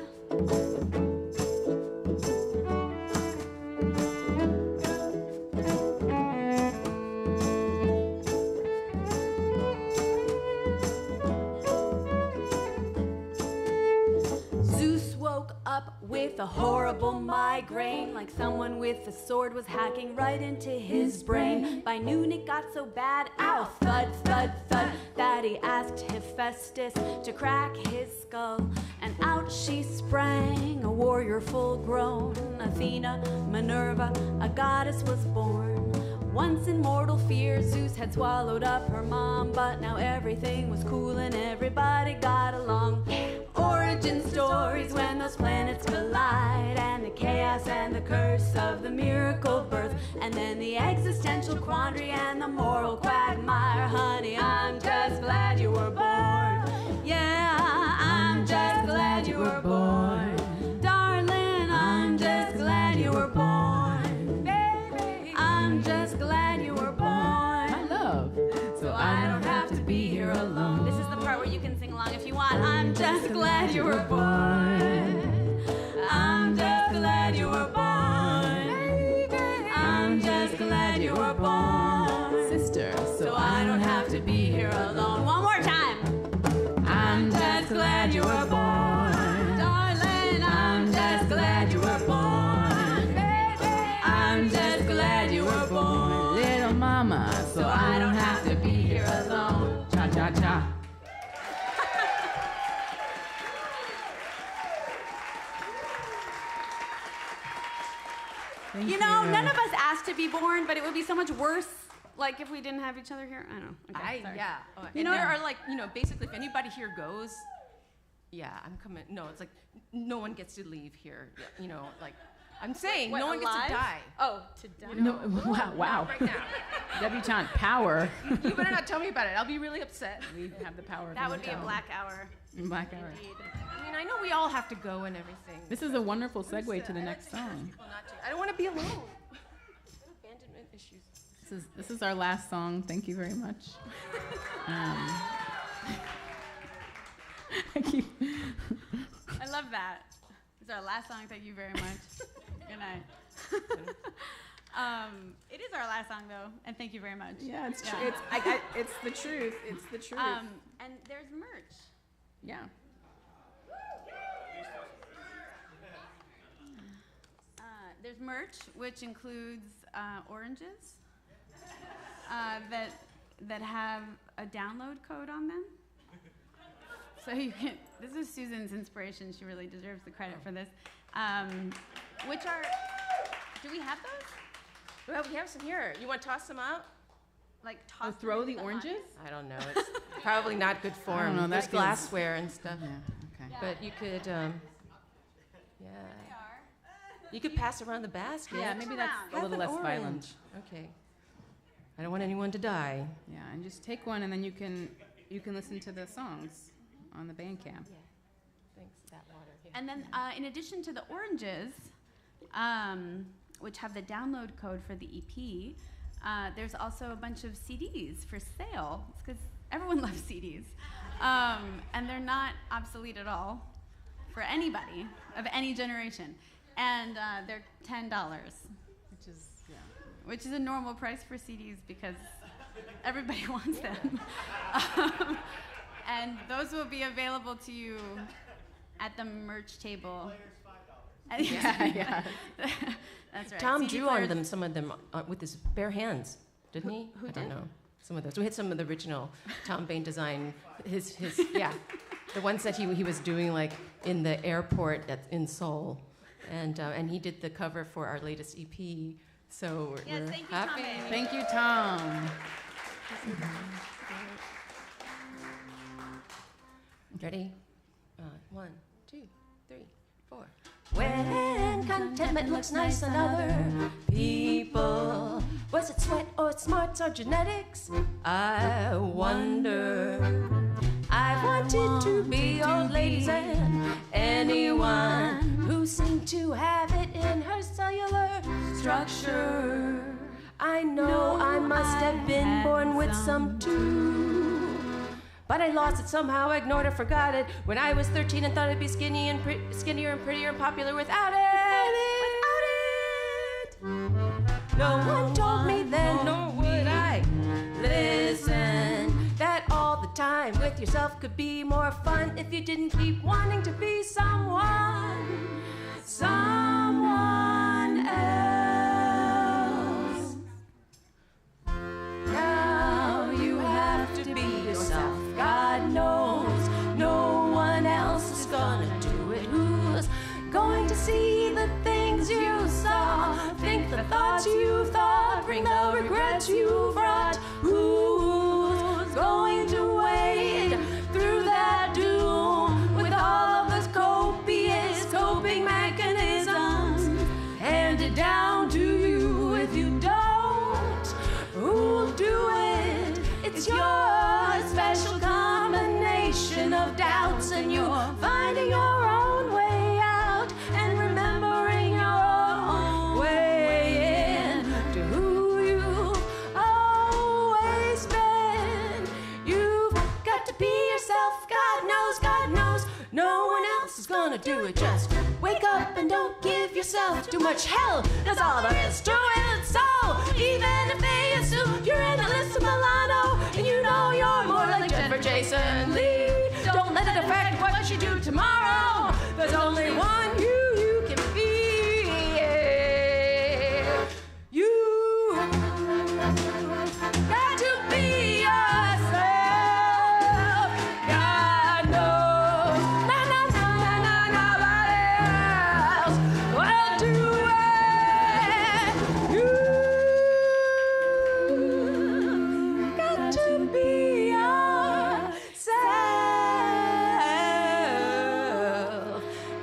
Speaker 3: With a horrible migraine, like someone with a sword was hacking right into his brain. By noon it got so bad, ow, thud, thud, thud, that he asked Hephaestus to crack his skull, and out she sprang, a warrior full grown. Athena, Minerva, a goddess was born. Once in mortal fear, Zeus had swallowed up her mom, but now everything was cool and everybody got along. Origin stories when those planets collide, and the chaos and the curse of the miracle birth, and then the existential quandary and the moral quagmire. Honey, I'm just glad you were born. Yeah, I'm just glad you were born. Darling, I'm just glad you were born. Baby, I'm just glad you were born.
Speaker 1: I love.
Speaker 3: So I don't have to be here alone.
Speaker 5: This is the part where you can sing along if you want.
Speaker 3: I'm just glad you were born. I'm just glad you were born. I'm just glad you were born.
Speaker 1: Sister.
Speaker 3: So I don't have to be here alone. One more time. I'm just glad you were born. Darling, I'm just glad you were born. Baby, I'm just glad you were born.
Speaker 1: Little mama.
Speaker 3: So I don't have to be here alone.
Speaker 1: Cha cha cha.
Speaker 5: You know, none of us asked to be born, but it would be so much worse, like, if we didn't have each other here. I don't know. Okay, sorry.
Speaker 2: Yeah. Oh,
Speaker 5: You
Speaker 2: and
Speaker 5: know-
Speaker 2: there are like, basically if anybody here goes, yeah, I'm coming. No, it's like no one gets to leave here. Like I'm saying,
Speaker 5: What,
Speaker 2: no one
Speaker 5: alive?
Speaker 2: gets to die.
Speaker 5: Oh, to die.
Speaker 1: No, wow.
Speaker 2: Right now.
Speaker 1: Debutante power.
Speaker 2: You better not tell me about it. I'll be really upset.
Speaker 1: We have the power.
Speaker 5: That
Speaker 1: of
Speaker 5: would be a
Speaker 1: the
Speaker 5: black hour.
Speaker 1: black hour.
Speaker 5: Indeed.
Speaker 2: I mean, I know we all have to go and everything.
Speaker 1: This is a wonderful segue to the next song.
Speaker 2: Well, not to. I don't want to be alone. Abandonment issues.
Speaker 1: This is our last song. Thank you very much.
Speaker 5: I love that. It's our last song. Thank you very much. Good night. It is our last song, though, and thank you very much.
Speaker 1: Yeah, it's true. It's the truth. It's the truth.
Speaker 5: And there's merch.
Speaker 1: Yeah.
Speaker 5: There's merch, which includes oranges that have a download code on them. So you can. This is Susan's inspiration. She really deserves the credit for this. Which are? Do we have those?
Speaker 2: Well, we have some here. You want to toss them out?
Speaker 5: Like toss.
Speaker 1: Throw the oranges?
Speaker 2: I don't know. It's probably not good form.
Speaker 1: I don't know,
Speaker 2: There's
Speaker 1: that feels-
Speaker 2: glassware and stuff.
Speaker 1: Yeah. Okay.
Speaker 2: But you could, yeah. You could pass around the basket.
Speaker 1: Yeah, maybe that's a
Speaker 2: Have
Speaker 1: little
Speaker 2: an
Speaker 1: less violent.
Speaker 2: orange. Okay. I don't want anyone to die.
Speaker 1: Yeah, and just take one, and then you can listen to the songs on the Bandcamp.
Speaker 2: Yeah. Thanks. That water. Here.
Speaker 5: And then, in addition to the oranges, which have the download code for the EP, there's also a bunch of CDs for sale. It's because everyone loves CDs. And they're not obsolete at all for anybody of any generation. And they're $10, which is a normal price for CDs because everybody wants them. And those will be available to you at the merch table.
Speaker 1: Yeah.
Speaker 5: That's right.
Speaker 2: Tom
Speaker 5: CD
Speaker 2: drew
Speaker 5: players.
Speaker 2: on them, some of them, with his bare hands, didn't he?
Speaker 5: Who
Speaker 2: I don't
Speaker 5: did?
Speaker 2: know. Some of those. We had some of the original Tom Bain design. His yeah, the ones that he was doing like in the airport in Seoul, and he did the cover for our latest EP. So
Speaker 5: Yes,
Speaker 2: we're
Speaker 5: thank you,
Speaker 2: happy.
Speaker 5: Tom Bain.
Speaker 1: Thank you, Tom.
Speaker 2: Ready? 1, 2, 3, 4.
Speaker 4: When contentment looks nice on other people, was it sweat or smarts or genetics?
Speaker 2: I wonder.
Speaker 4: I've wanted to be old ladies and anyone who seemed to have it in her cellular structure. I know I must have been born with some too, but I lost it somehow, ignored it, forgot it when I was 13 and thought I'd be skinnier and prettier and popular without it. No one told me then, nor would I listen, that all the time with yourself could be more fun if you didn't keep wanting to be someone else. Now you have to be yourself. God knows no one else is gonna do it. Who's going to see the things you saw? Think the thoughts you thought, bring the regrets you brought. Who's going to wade through that doom with all of those copious coping mechanisms handed down to you? If you don't, who'll do it? It's your special combination of doubts, and you're finding your own way out and remembering your own way in to who you've always been. You've got to be yourself. God knows, no one else is gonna do it. Just wake up and don't give yourself too much hell. That's all there is to it. So even if they assume you're in Alyssa Milano and you know you're more like Jennifer Jason Lee, don't let it affect what you do tomorrow. There's only one you can be. You got to be yourself. God knows, nobody else will do it. You got to be yourself.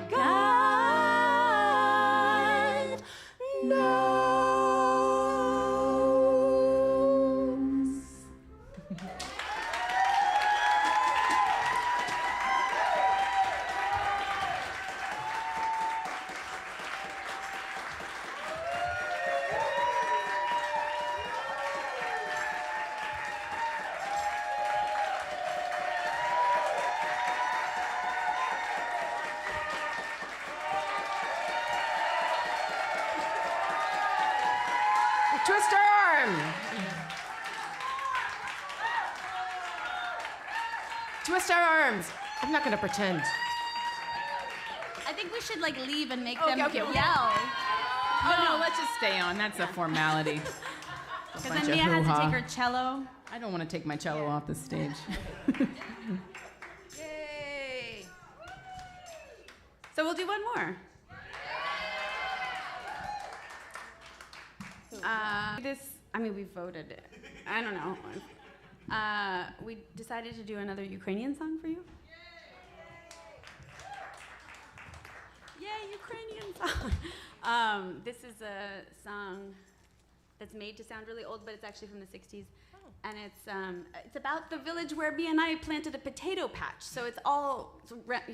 Speaker 4: God
Speaker 2: Twist our arm. Twist our arms. I'm not going to pretend.
Speaker 5: I think we should like leave and make
Speaker 1: Okay,
Speaker 5: them
Speaker 1: okay, okay.
Speaker 5: yell.
Speaker 1: Oh no, let's just stay on. That's a formality.
Speaker 5: Because then Mia has to take her cello.
Speaker 1: I don't want to take my cello off the stage.
Speaker 5: Yay! So we'll do one more. We voted. I don't know. We decided to do another Ukrainian song for you. Yay, Ukrainian song. This is a song that's made to sound really old, but it's actually from the 60s. And it's about the village where B and I planted a potato patch. So it's all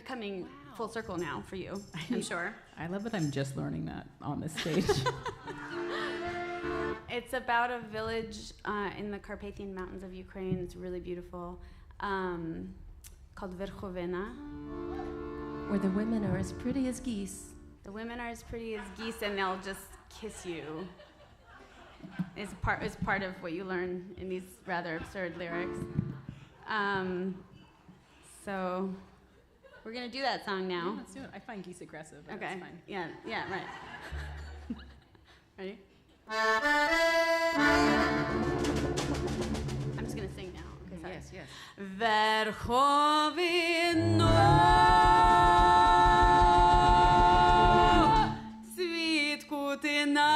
Speaker 5: coming full circle now for you, I'm sure.
Speaker 1: I love that I'm just learning that on this stage.
Speaker 5: It's about a village in the Carpathian mountains of Ukraine. It's really beautiful, called Verkhovena.
Speaker 2: Where the women are as pretty as geese.
Speaker 5: The women are as pretty as geese, and they'll just kiss you. Is part of what you learn in these rather absurd lyrics. So we're gonna do that song now.
Speaker 1: Yeah, let's do it. I find geese aggressive. But
Speaker 5: Okay.
Speaker 1: That's fine.
Speaker 5: Yeah, right. Ready? I'm just gonna sing now. Okay, sorry.
Speaker 2: Yes, yes.
Speaker 5: Верховино, світку ти наш,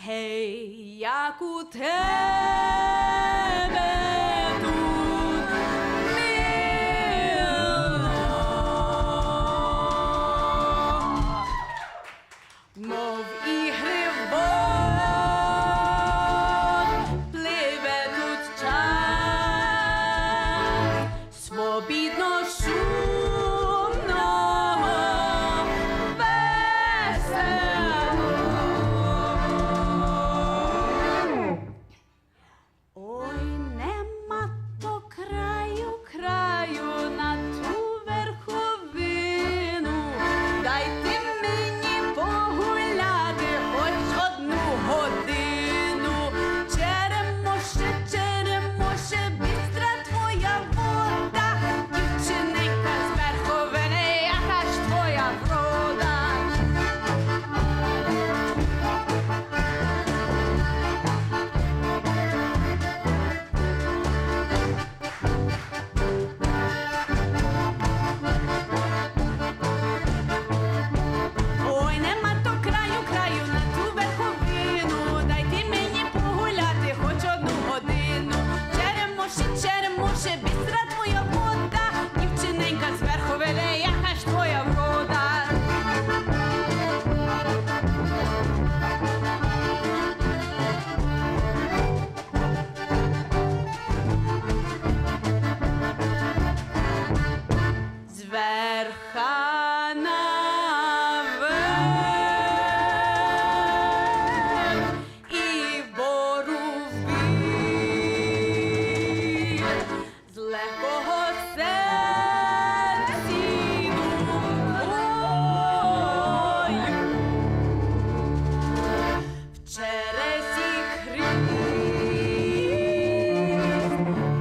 Speaker 5: гей, як у тебе тут мило, мов ігри в бок, пливе тут час, свобідно, шумно, весело. Ой, нема то краю на ту верховину, дайте мені погуляти хоч одну годину. Черемоше, бістра твоя вода, дівчиненька з верховини, яка ж твоя врода. Ой, нема то краю на ту верховину, дайте мені погуляти хоч одну годину. Черемоше, бістра твоя вода, дівчиненька з верховини, яка ж твоя врода. Зверха наверх і вгору вбік, з легкого серцю бою. В чересі крізь,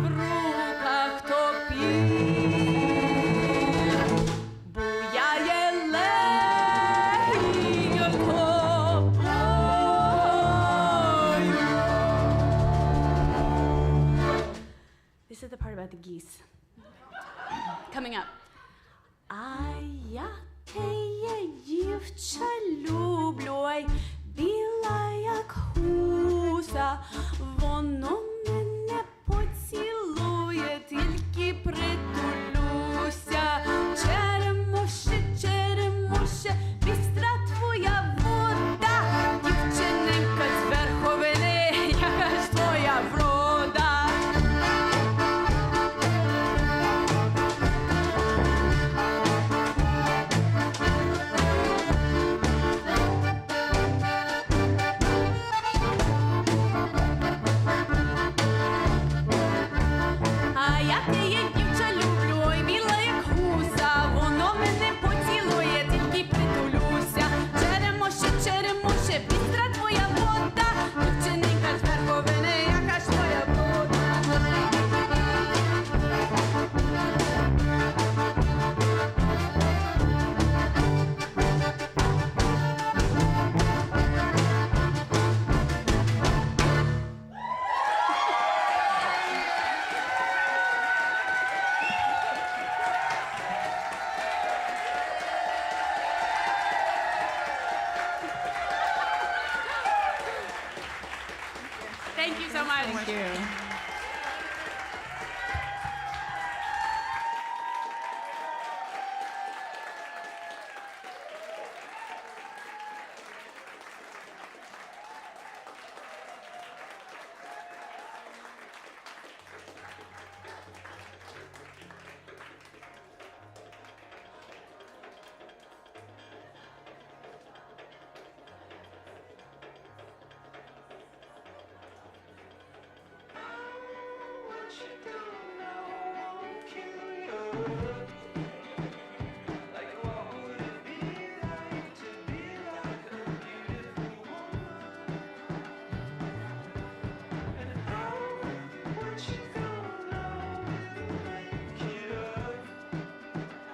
Speaker 5: в руках топір, буяє легко бою. This is the part about the geese. Coming up. А я теє дівча люблю, ой, біла як гуса, воно мене поцілує, тільки притулюся. Черемоше, бістра твоя вода, дівчиненька з верховини, яка ж твоя врода.
Speaker 1: Thank you so much.
Speaker 2: Thank you.